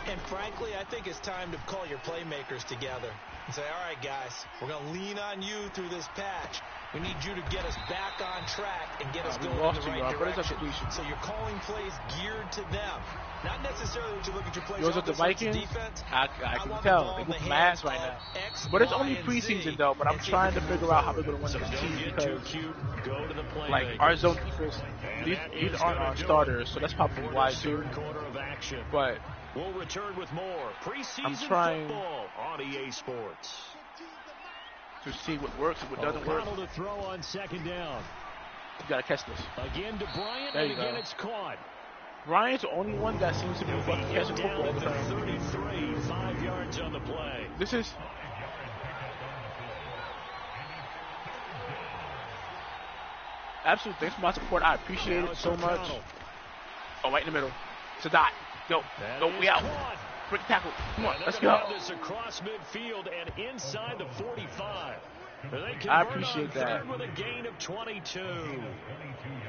And frankly, I think it's time to call your playmakers together and say, all right, guys, we're going to lean on you through this patch. We need you to get us back on track and get us going in the right direction. So you're calling plays geared to them. Not necessarily that you look at your plays. Yours at the Vikings, I can tell. They look mad right now. But it's only preseason, though. But I'm trying to figure out how we're going to win this team because, like, our zone defense, these aren't our starters, so that's probably why, too. But we'll return with more preseason football on EA Sports. To see what works and what doesn't work. To throw on second down. You got to catch this. Again to Bryant, and again it's caught. Bryant's the only one that seems to be fucking catching football all the time. 33, 5 yards on the play. This is... Absolutely, thanks for my support. I appreciate it so much. Oh, right in the middle. It's a dot. Go, we out. Quick tackle. Come on, let's go. This across midfield and inside the 45. I appreciate that. With a gain of 22.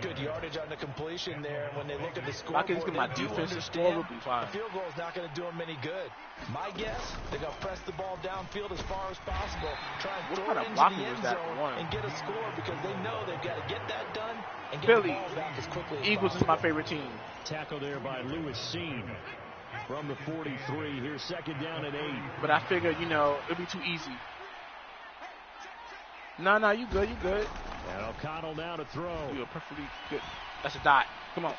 Good yardage on the completion there. When they look at the score, I can get my defensive score, will be fine. The field goal is not going to do them any good. My guess, they're going to press the ball downfield as far as possible, try and throw it into the end zone and get a score because they know they've got to get that done and get the ball back as quickly as Eagles possible. Is my favorite team. Tackle there by Lewis Seen. From the 43, here's second down at 8. But I figured, it'd be too easy. No, you good. And O'Connell now to throw. You're perfectly good. That's a dot. Come on.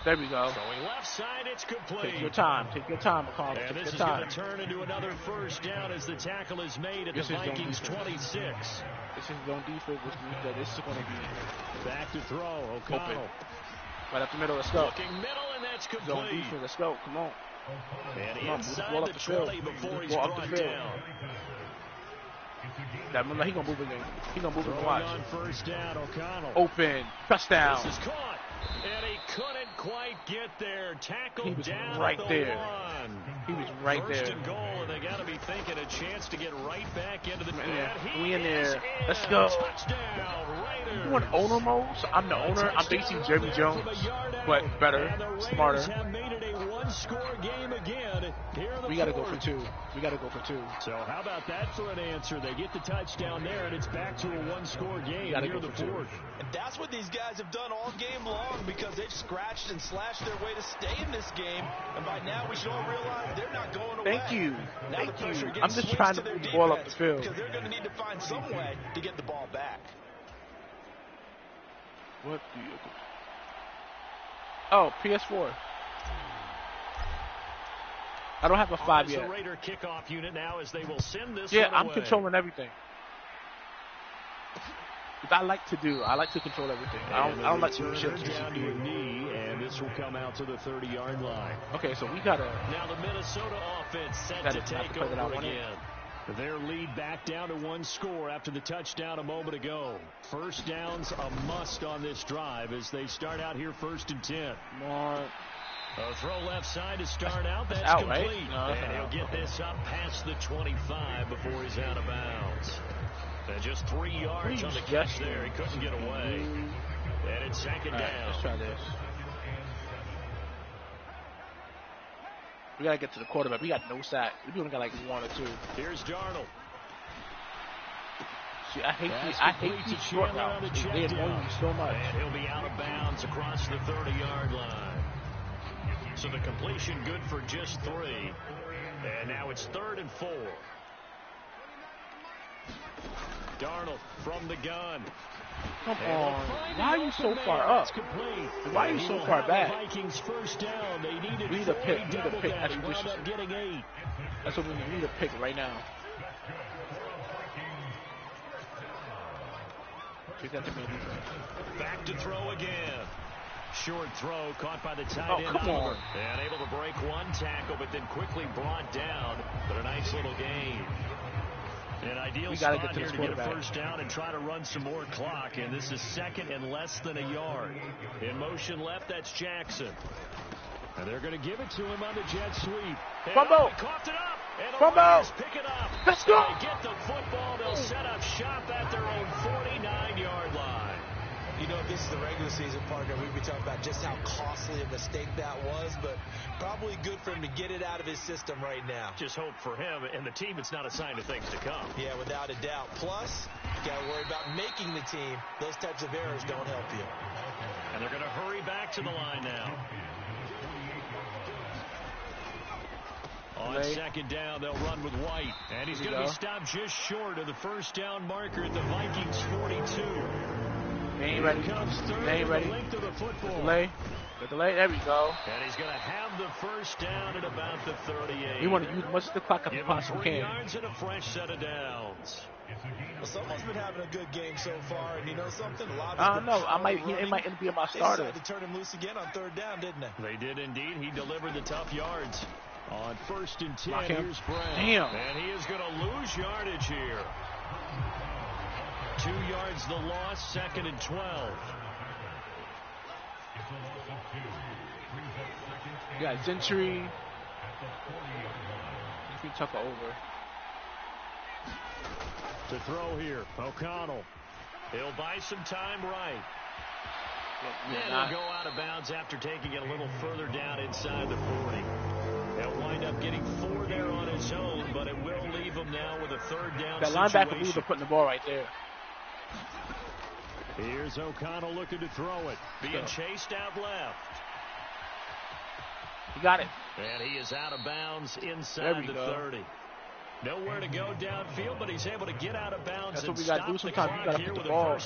There we go. Throwing left side, it's complete. Take your time, O'Connell. And this is going to turn into another first down as the tackle is made at the Vikings 26. This is zone defense, which means that this is going to be... Back to throw, O'Connell. Open. Right up the middle, let's go. Looking middle, and that's complete. Zone defense, let's go, come on. And inside the 20 before he's brought down. Remember, he's going to move again. He's going to move and watch. On first down, O'Connell. Open, touchdown. This is caught, and he couldn't quite get there. Tackled down right at there. One. He was right first there. And goal, and they got to be thinking a chance to get right back into the We in there. Let's go. Touchdown, Raiders. You want owner mode? So I'm the owner. I'm basically Jeremy Jones, but better, smarter. Have made it a one-score game again. We got to go for two. So how about that for an answer? They get the touchdown there, and it's back to a one-score game near the fourth. And that's what these guys have done all game long because they've scratched and slashed their way to stay in this game. And by now, we should all realize they're not going away. Thank you. Now the pressure I'm just trying to move the ball up the field. Because they're going to need to find some way to get the ball back. What vehicle? Oh, PS4. I don't have a 5 yet. Raider kickoff unit now as they will send this Yeah, I'm away. controlling everything. I like to control everything. I don't like to shit down to a knee, and this will come out to the 30-yard line. Okay, so we gotta. Now the Minnesota offense set to take over again. Their lead back down to one score after the touchdown a moment ago. First down's a must on this drive as they start out here 1st and 10. More. A throw left side to start out. That's out, complete. Right? No, and he'll get this up past the 25 before he's out of bounds. And just 3 yards on the catch there. He couldn't get away. And it's second down. Let's try this. We gotta get to the quarterback. We got no sack. We only got like 1 or 2. Here's Darnold. See, I hate these short routes. They annoy me so much. And he'll be out of bounds across the 30-yard line. So the completion good for just 3. And now it's 3rd and 4. Darnold from the gun. Come on. Why are you so far up? Why are you so far back? Vikings first down. They we need a pick. We need a pick. That's what we need. We need a pick right now. Back to throw again. Short throw caught by the tight end. Come on. And able to break 1 tackle, but then quickly brought down. But a nice little gain. An ideal spot here to get a first down and try to run some more clock. And this is 2nd and less than a yard. In motion left, that's Jackson. And they're going to give it to him on the jet sweep. Fumble. Coughed it up. And the Fumble. Pick it up. Let's go. They get the football. They'll set up shop at their own 49-yard line. You know, if this is the regular season, partner, we'd be talking about just how costly a mistake that was, but probably good for him to get it out of his system right now. Just hope for him and the team it's not a sign of things to come. Yeah, without a doubt. Plus, you got to worry about making the team. Those types of errors don't help you. And they're going to hurry back to the line now. On 2nd down, they'll run with White. And he's going to be stopped just short of the first down marker at the Vikings 42. They ain't ready. They ain't ready. The delay. There we go. And he's going to have the first down at about the 38. You want to use as much of the clock as you possibly can. 3 yards and a fresh set of downs. Well, someone's been having a good game so far, and you know something? I don't know. He might end up being my starter. They decided to turn him loose again on 3rd down, didn't they? They did indeed. He delivered the tough yards. On 1st and 10, here's Brown. Damn. And he is going to lose yardage here. 2 yards the loss, 2nd and 12. You got Gentry. You can Tucker over. To throw here, O'Connell. He'll buy some time right. And he'll go out of bounds after taking it a little further down inside the 40. He'll wind up getting 4 there on his own, but it will leave him now with a 3rd down that linebacker move to putting the ball right there. Here's O'Connell looking to throw it. Being chased out left. He got it. And he is out of bounds inside the 30. Nowhere to go downfield, but he's able to get out of bounds. That's what we got to do. Sometimes you got to put the ball.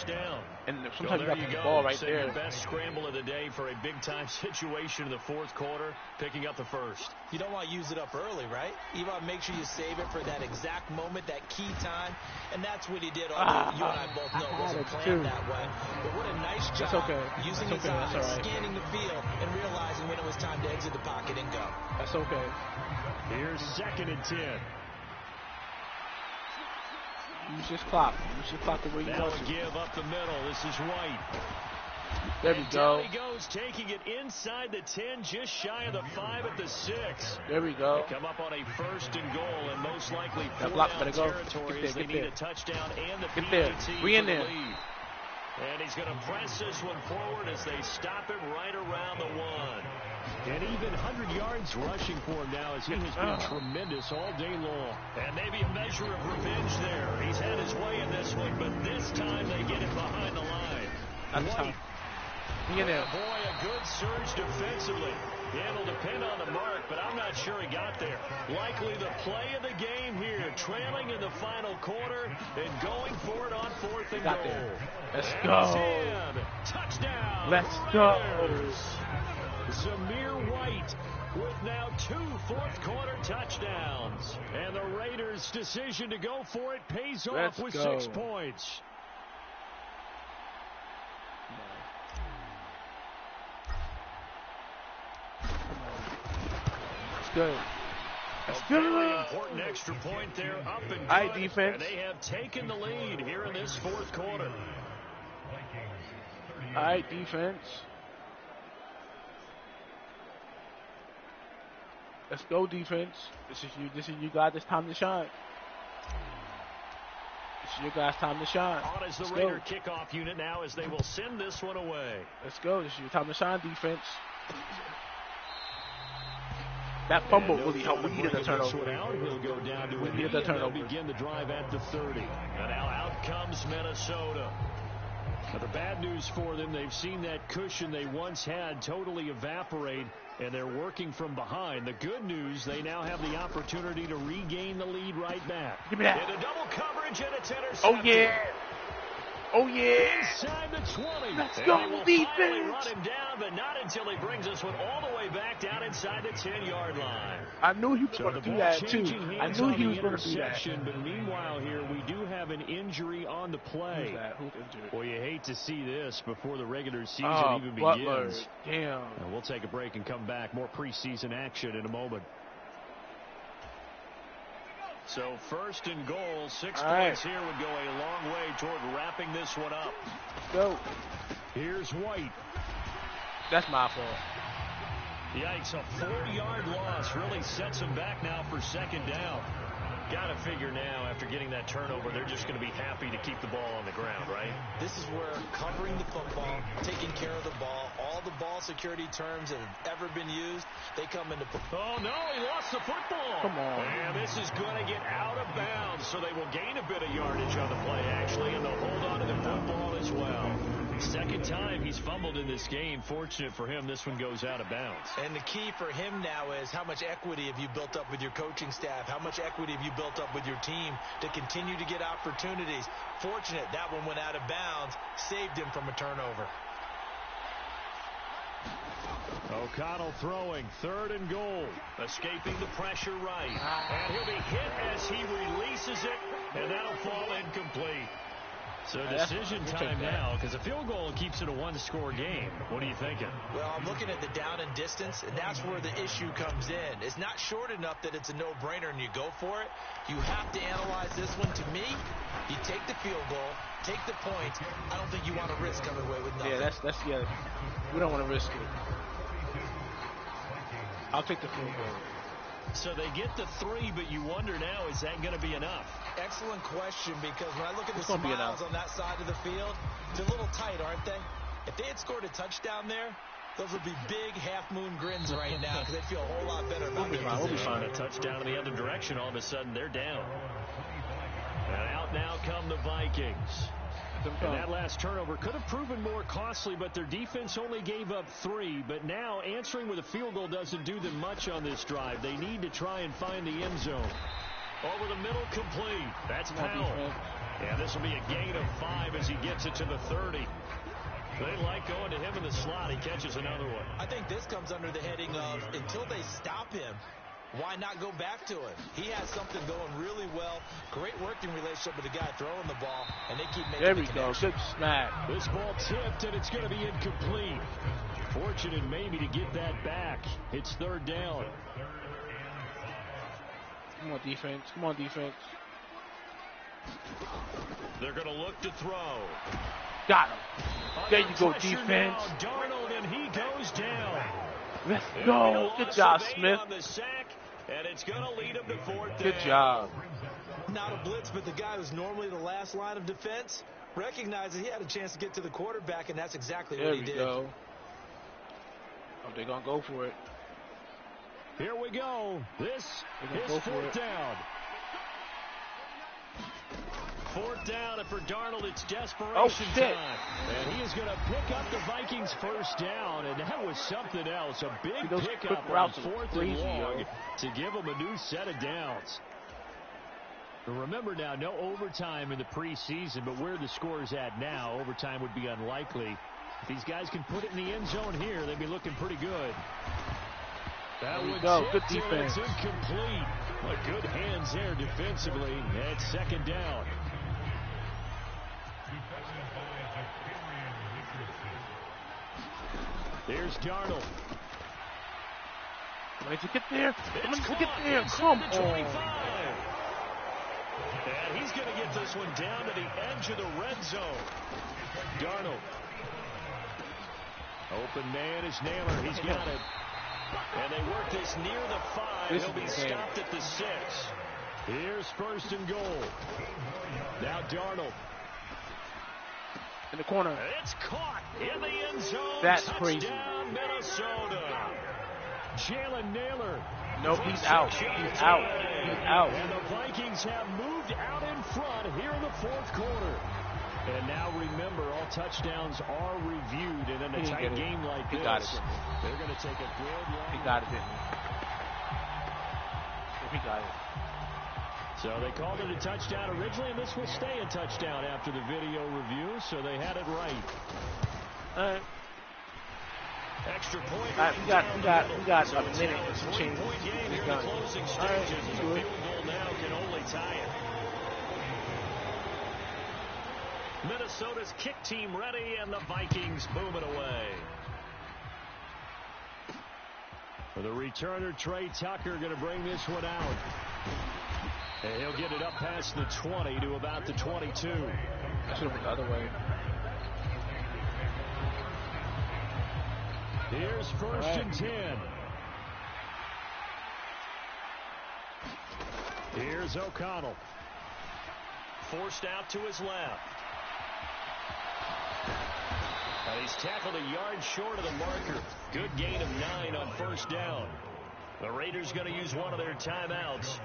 And sometimes you got to put the ball right there. Your best scramble of the day for a big-time situation in the 4th quarter, picking up the first. You don't want to use it up early, right? You want to make sure you save it for that exact moment, that key time. And that's what he did. You and I both know it wasn't planned that way. But what a nice job using his eyes, scanning the field, and realizing when it was time to exit the pocket and go. That's okay. Here's 2nd and 10. Use this clock. Use your clock the way you want to. Give up the middle. This is White. There we go. Down he goes, taking it inside the 10, just shy of the 5 at the 6. There we go. They come up on a 1st and goal, and most likely 4 down territories. They need a touchdown and the PAT We in there. And he's going to press this one forward as they stop him right around the 1. And even 100 yards rushing for him now as he has been tremendous all day long. And maybe a measure of revenge there. He's had his way in this one, but this time they get it behind the line. White. Boy, a good surge defensively. It'll depend on the mark, but I'm not sure he got there. Likely the play of the game here, trailing in the final quarter and going for it on 4th and goal. Let's go. Touchdown. Let's go. Zamir White with now 2 4th-quarter touchdowns. And the Raiders' decision to go for it pays off with 6 points. That's good. That's good. Very important extra point there, up and good. All right, defense. And they have taken the lead here in this 4th quarter. All right, defense. Let's go, defense. This is you guys. It's time to shine. This is your guys' time to shine. On is the Raider kickoff unit now as they will send this one away. Let's go. This is your time to shine, defense. That fumble really helped. We needed a turnover. We needed a turnover. Begin the drive at the 30. And now out comes Minnesota. Now the bad news for them, they've seen that cushion they once had totally evaporate, and they're working from behind. The good news, they now have the opportunity to regain the lead right back. Give me that. Into double coverage, and it's intercepted. Oh, yeah. Oh, yeah. Inside the 20. Let's go, defense. Run him down, but not until he brings us one all the way back down inside the 10-yard line. I knew he was going to do that, too. I knew he was going to do that. But meanwhile here, we do have an injury on the play. Who's injured? Well, you hate to see this before the regular season even begins. Damn. And we'll take a break and come back. More preseason action in a moment. So 1st and goal, 6 points here would go a long way toward wrapping this one up. Let's go. Here's White. That's my fault. Yikes, a 4-yard loss really sets him back now for 2nd down. Got to figure now, after getting that turnover, they're just going to be happy to keep the ball on the ground, right? This is where covering the football, taking care of the ball, all the ball security terms that have ever been used, they come into play. Oh, no, he lost the football. Come on. And this is going to get out of bounds, so they will gain a bit of yardage on the play, actually, and they'll hold on to the football as well. 2nd time he's fumbled in this game. Fortunate for him, this one goes out of bounds. And the key for him now is how much equity have you built up with your coaching staff? How much equity have you built up with your team to continue to get opportunities? Fortunate that one went out of bounds, saved him from a turnover. O'Connell throwing, 3rd and goal, escaping the pressure right. And he'll be hit as he releases it, and that'll fall incomplete. So decision time now, because a field goal keeps it a 1-score game. What are you thinking? Well, I'm looking at the down and distance, and that's where the issue comes in. It's not short enough that it's a no-brainer and you go for it. You have to analyze this one. To me, you take the field goal, take the points. I don't think you want to risk coming away with nothing. Yeah, we don't want to risk it. I'll take the field goal. So they get the 3, but you wonder now, is that going to be enough? Excellent question, because when I look at the smiles on that side of the field, they're a little tight, aren't they? If they had scored a touchdown there, those would be big half-moon grins right now, because they feel a whole lot better about their position. A touchdown in the other direction, all of a sudden they're down. And out now come the Vikings. And that last turnover could have proven more costly, but their defense only gave up 3. But now answering with a field goal doesn't do them much on this drive. They need to try and find the end zone. Over the middle, complete. That's Powell. Yeah, this will be a gain of 5 as he gets it to the 30. They like going to him in the slot. He catches another one. I think this comes under the heading of until they stop him, why not go back to him? He has something going really well. Great working relationship with the guy throwing the ball, and they keep making There we go. Good smack. This ball tipped, and it's going to be incomplete. Fortunate maybe to get that back. It's 3rd down. Come on, defense. Come on, defense. They're going to look to throw. Got him. There you go, defense. Now, Darnold, and he goes down. Let's go. Good job, Smith. On the sack, and it's going to lead him to 4th down. Good job. Not a blitz, but the guy who's normally the last line of defense recognizes he had a chance to get to the quarterback, and that's exactly what he did. There we go. Oh, they're going to go for it. Here we go. This is 4th down. 4th down, and for Darnold, it's desperation time. And he is going to pick up the Vikings' 1st down, and that was something else. A big pickup on 4th and long to give them a new set of downs. Remember now, no overtime in the preseason, but where the score is at now, overtime would be unlikely. If these guys can put it in the end zone here, they'd be looking pretty good. That would go. Good defense. It's incomplete. But good hands there defensively at 2nd down. There's Darnold. Did you get there? Get there. Come on. And he's going to get this one down to the edge of the red zone. Darnold. Open man is Naylor. He's got it. And they work this near the 5. He'll be stopped at the 6. Here's 1st and goal. Now Darnold. In the corner. It's caught in the end zone. That's Touchdown, crazy. Minnesota. Jalen Naylor. Nope, he's out. He's out. He's out. And the Vikings have moved out in front here in the fourth quarter. And now remember, all touchdowns are reviewed, and in a tight game like this, they're going to take a good long. He got it, didn't he? He got it. So they called it a touchdown originally, and this will stay a touchdown after the video review, so they had it right. All right. Extra point. We got a minute and some change. It's done. Closing stages. The field goal now can only tie it. Minnesota's kick team ready, and the Vikings move it away. For the returner, Trey Tucker going to bring this one out. And he'll get it up past the 20 to about the 22. I should have went the other way. Here's first and 10. Here's O'Connell. Forced out to his left. And he's tackled a yard short of the marker. Good gain of 9 on first down. The Raiders going to use one of their timeouts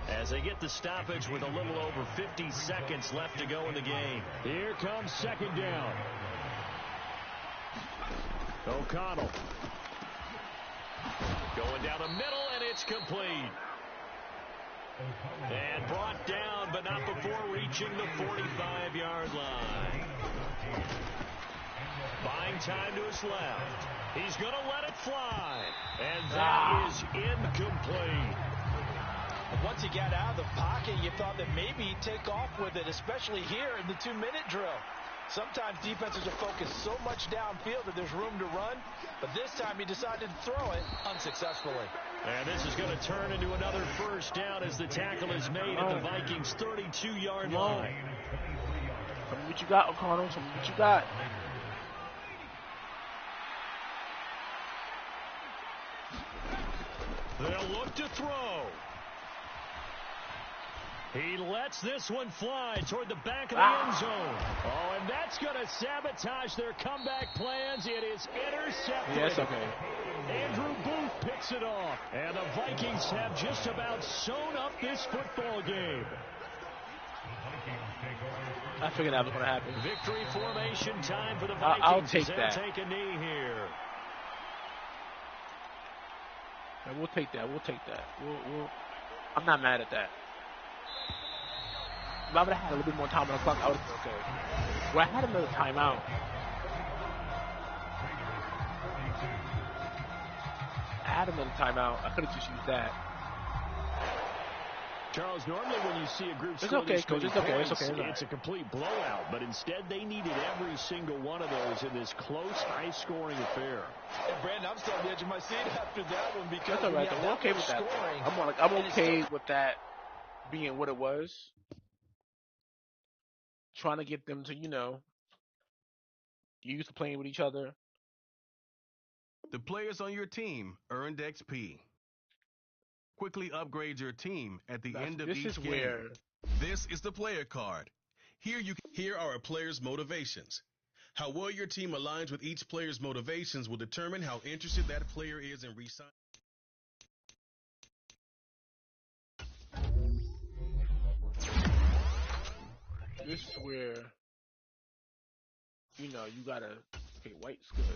as they get the stoppage with a little over 50 seconds left to go in the game. Here comes second down. O'Connell. Going down the middle, and it's complete. And brought down, but not before reaching the 45-yard line. Buying time to his left. He's going to let it fly. And that is incomplete. Once he got out of the pocket, you thought that maybe he'd take off with it, especially here in the 2-minute drill. Sometimes defenses will focus so much downfield that there's room to run, but this time he decided to throw it unsuccessfully. And this is going to turn into another first down as the tackle is made at the Vikings' 32-yard line. Tell me what you got, O'Connell. Tell me what you got. They'll look to throw. He lets this one fly toward the back of the end zone. Oh, and that's going to sabotage their comeback plans. It is intercepted. Yes, okay. Andrew Booth picks it off. And the Vikings have just about sewn up this football game. I figured that was going to happen. Victory formation time for the Vikings. I'll take that. Take a knee here. Yeah, we'll take that. We'll take that. I'm not mad at that. If I would have had a little bit more time on the clock, I would have been okay. Well, I had another timeout. I could have just used that. Charles, normally when you see a group score it's a complete blowout, but instead they needed every single one of those in this close, high-scoring affair. And Brandon, I'm still on the edge of my seat after that one because that's all right. I'm okay with that. I'm okay with that being what it was. Trying to get them to, used to playing with each other. The players on your team earned XP. Quickly upgrade your team at the end of each game. This is the player card. Here are a player's motivations. How well your team aligns with each player's motivations will determine how interested that player is in re-signing. This is where, you gotta, okay, white's good.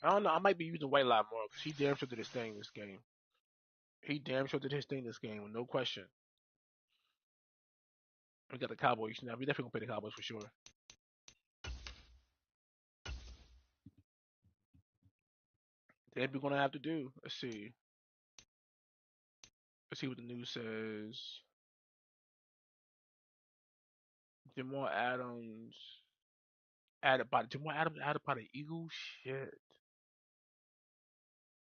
I don't know, I might be using white a lot more, because he damn sure did his thing this game. With no question. We got the Cowboys now. We definitely gonna play the Cowboys for sure. That's what we're gonna have to do. Let's see what the news says. Jamal Adams added by the Eagles. Shit.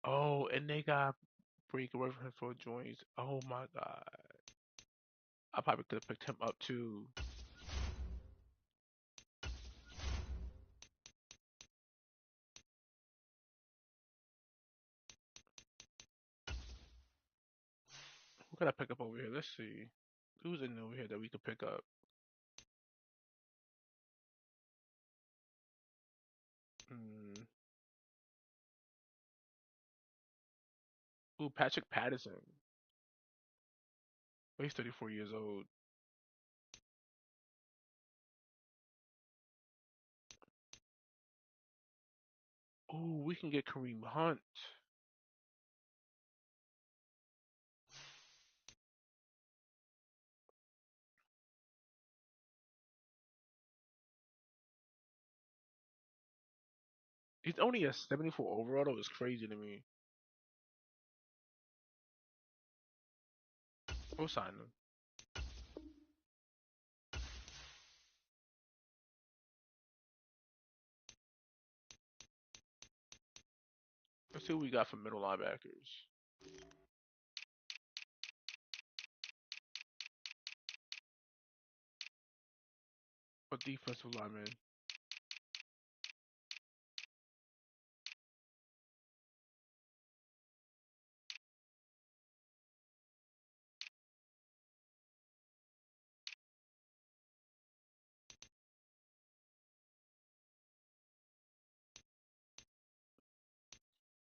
Oh, and they got Breaker reference for joins. Oh my god. I probably could have picked him up too. Who could I pick up over here? Let's see. Who's in over here that we could pick up? Ooh, Patrick Patterson. Oh, he's 34 years old. Ooh, we can get Kareem Hunt. He's only a 74 overall. That was crazy to me. We'll sign him. Let's see what we got for middle linebackers. Or defensive lineman.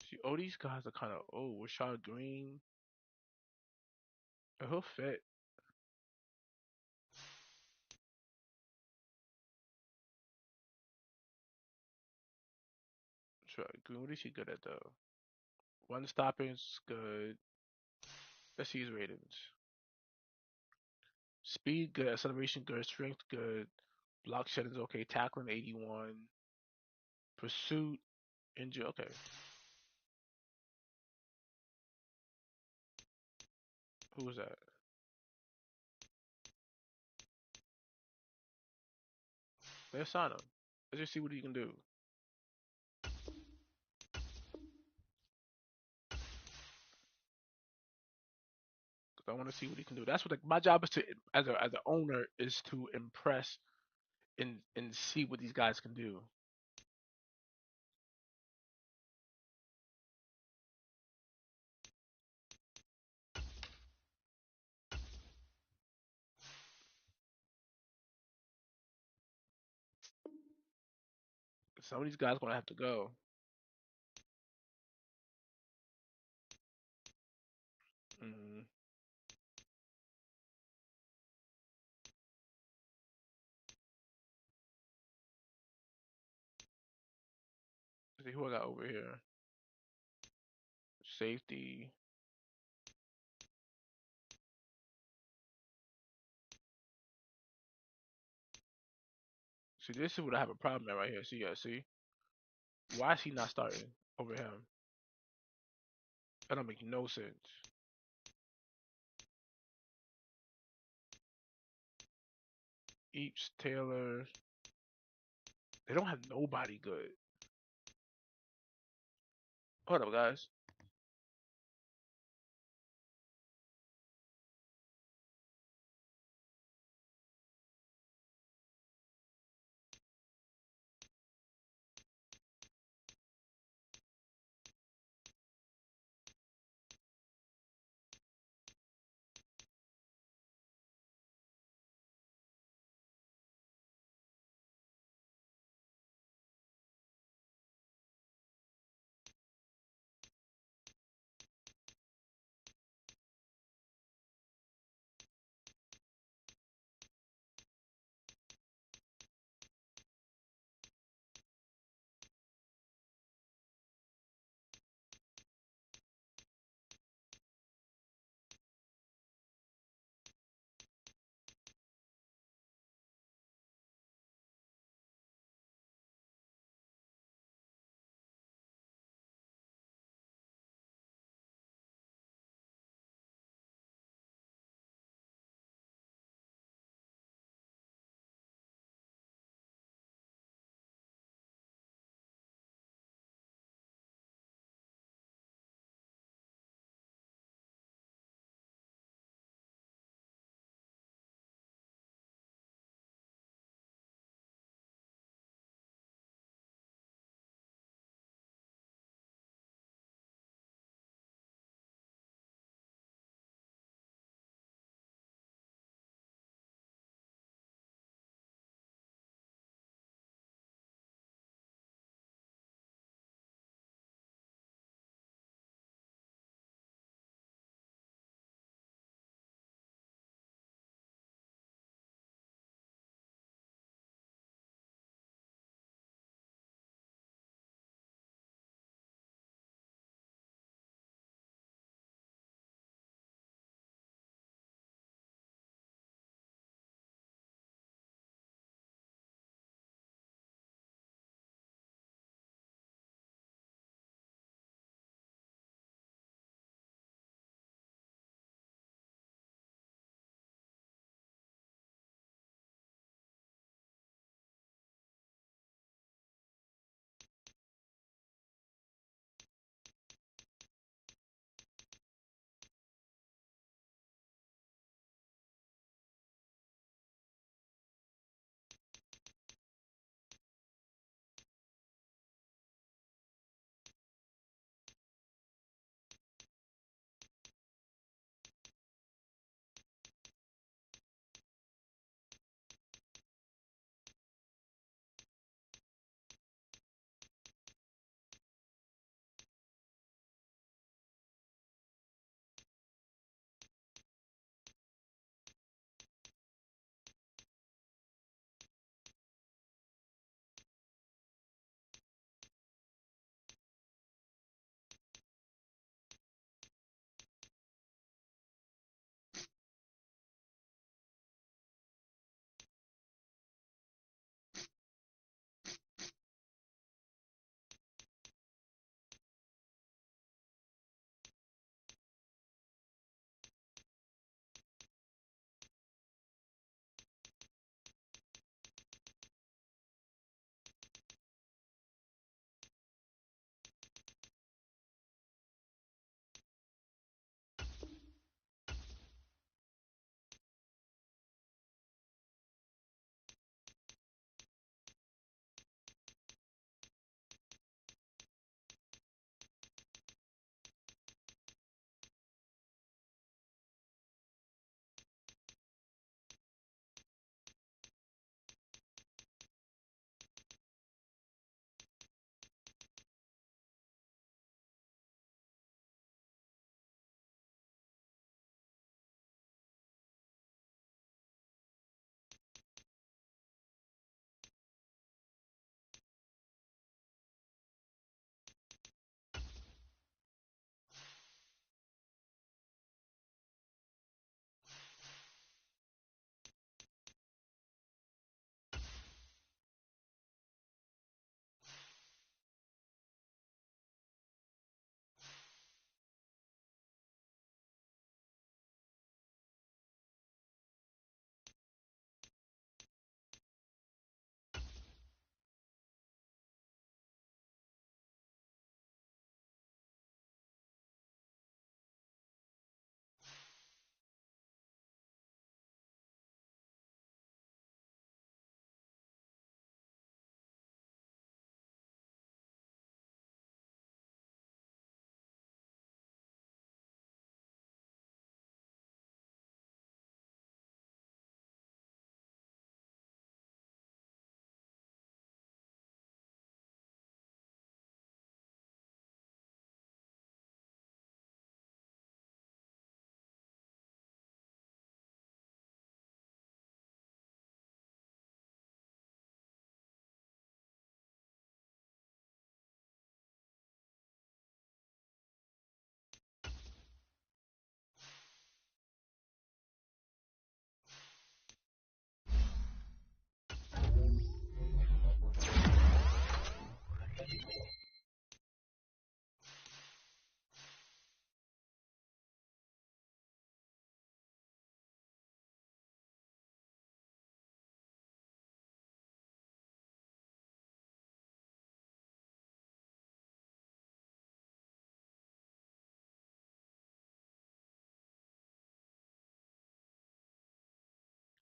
See, all these guys are kind of old. Rashad Green. He'll fit. Rashad Green, what is he good at though? One stopping's good. Let's see his ratings. Speed good, acceleration good, strength good, block shedding's okay, tackling 81, pursuit, injury okay. Who was that? Let's sign him. Let's just see what he can do. I want to see what he can do. That's what my job is to, as an owner, is to impress and see what these guys can do. Some of these guys gonna have to go. Mm-hmm. Let's see who I got over here. Safety. See, this is what I have a problem at right here. See, see, why is he not starting over him? That don't make no sense. Each Taylor. They don't have nobody good. Hold up, guys.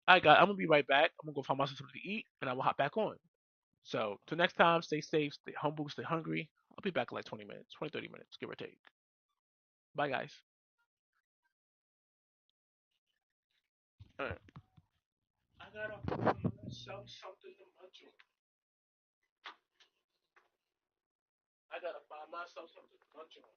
I'm gonna be right back. I'm gonna go find myself something to eat, and I will hop back on. So till next time, stay safe, stay humble, stay hungry. I'll be back in like 20 minutes, 20, 30 minutes, give or take. Bye, guys. All right. I gotta find myself something to munch on. I gotta find myself something to munch on.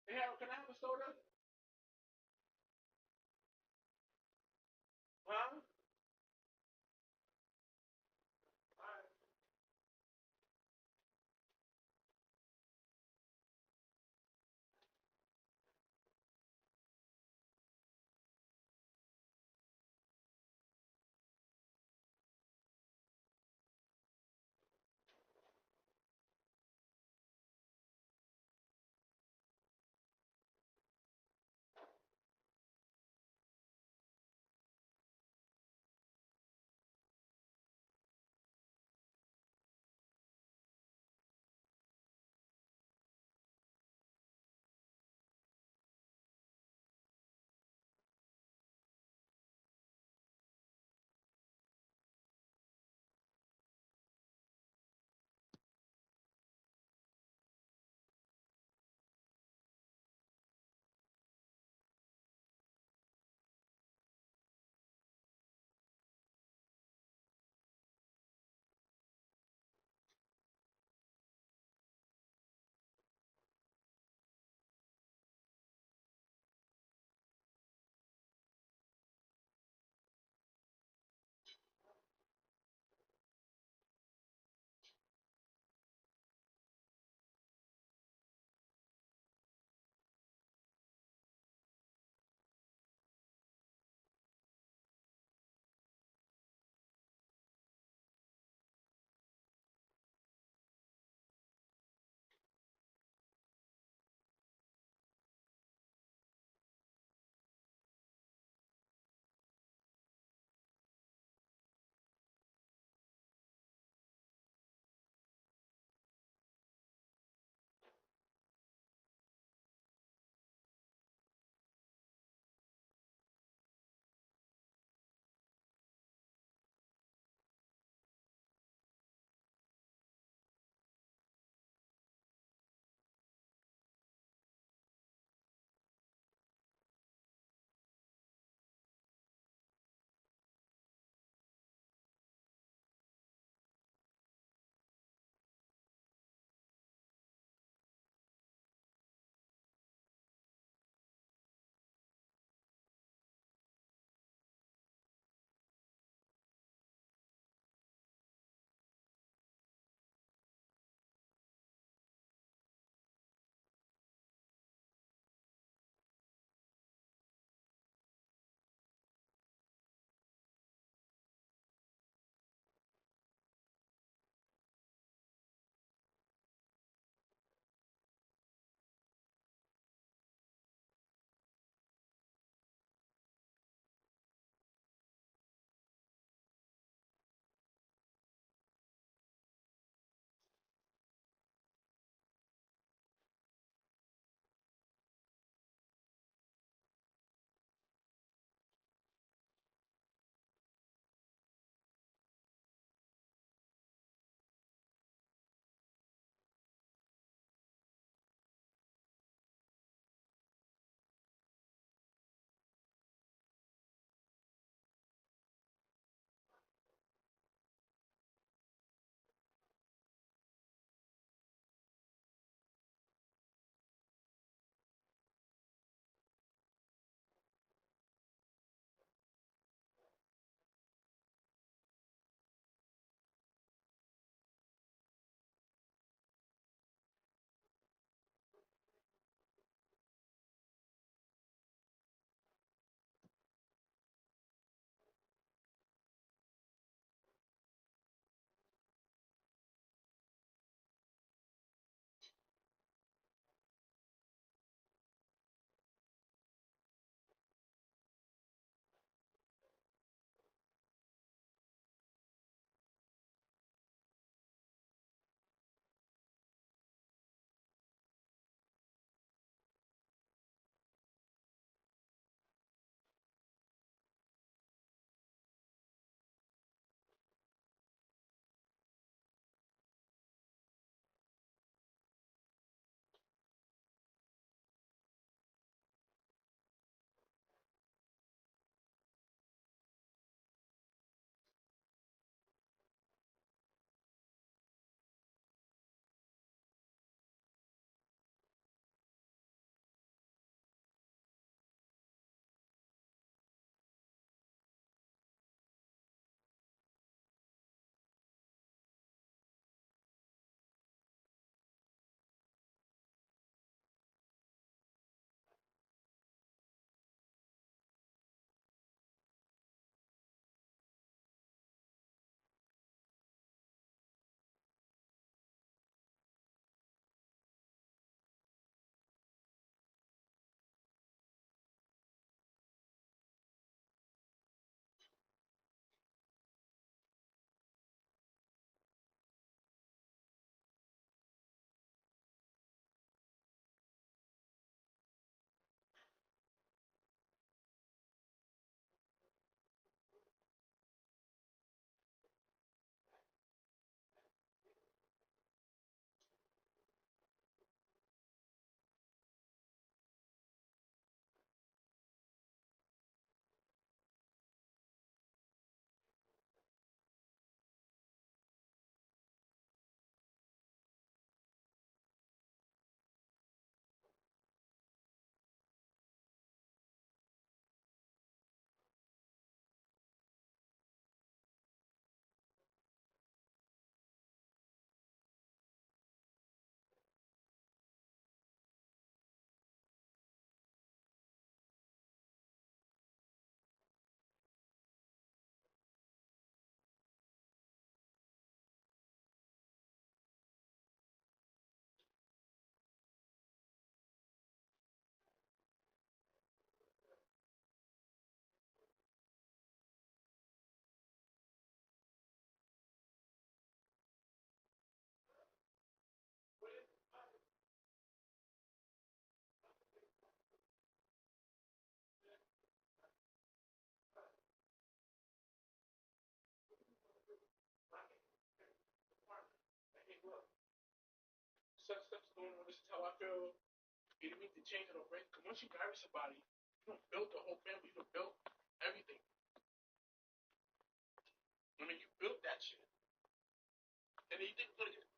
Hey, Harold, can I have a soda? Huh? This is how I feel. You didn't mean to change it already. Because once you marry somebody, you don't build the whole family. You don't build everything. I mean, you built that shit. And then you think you're going to get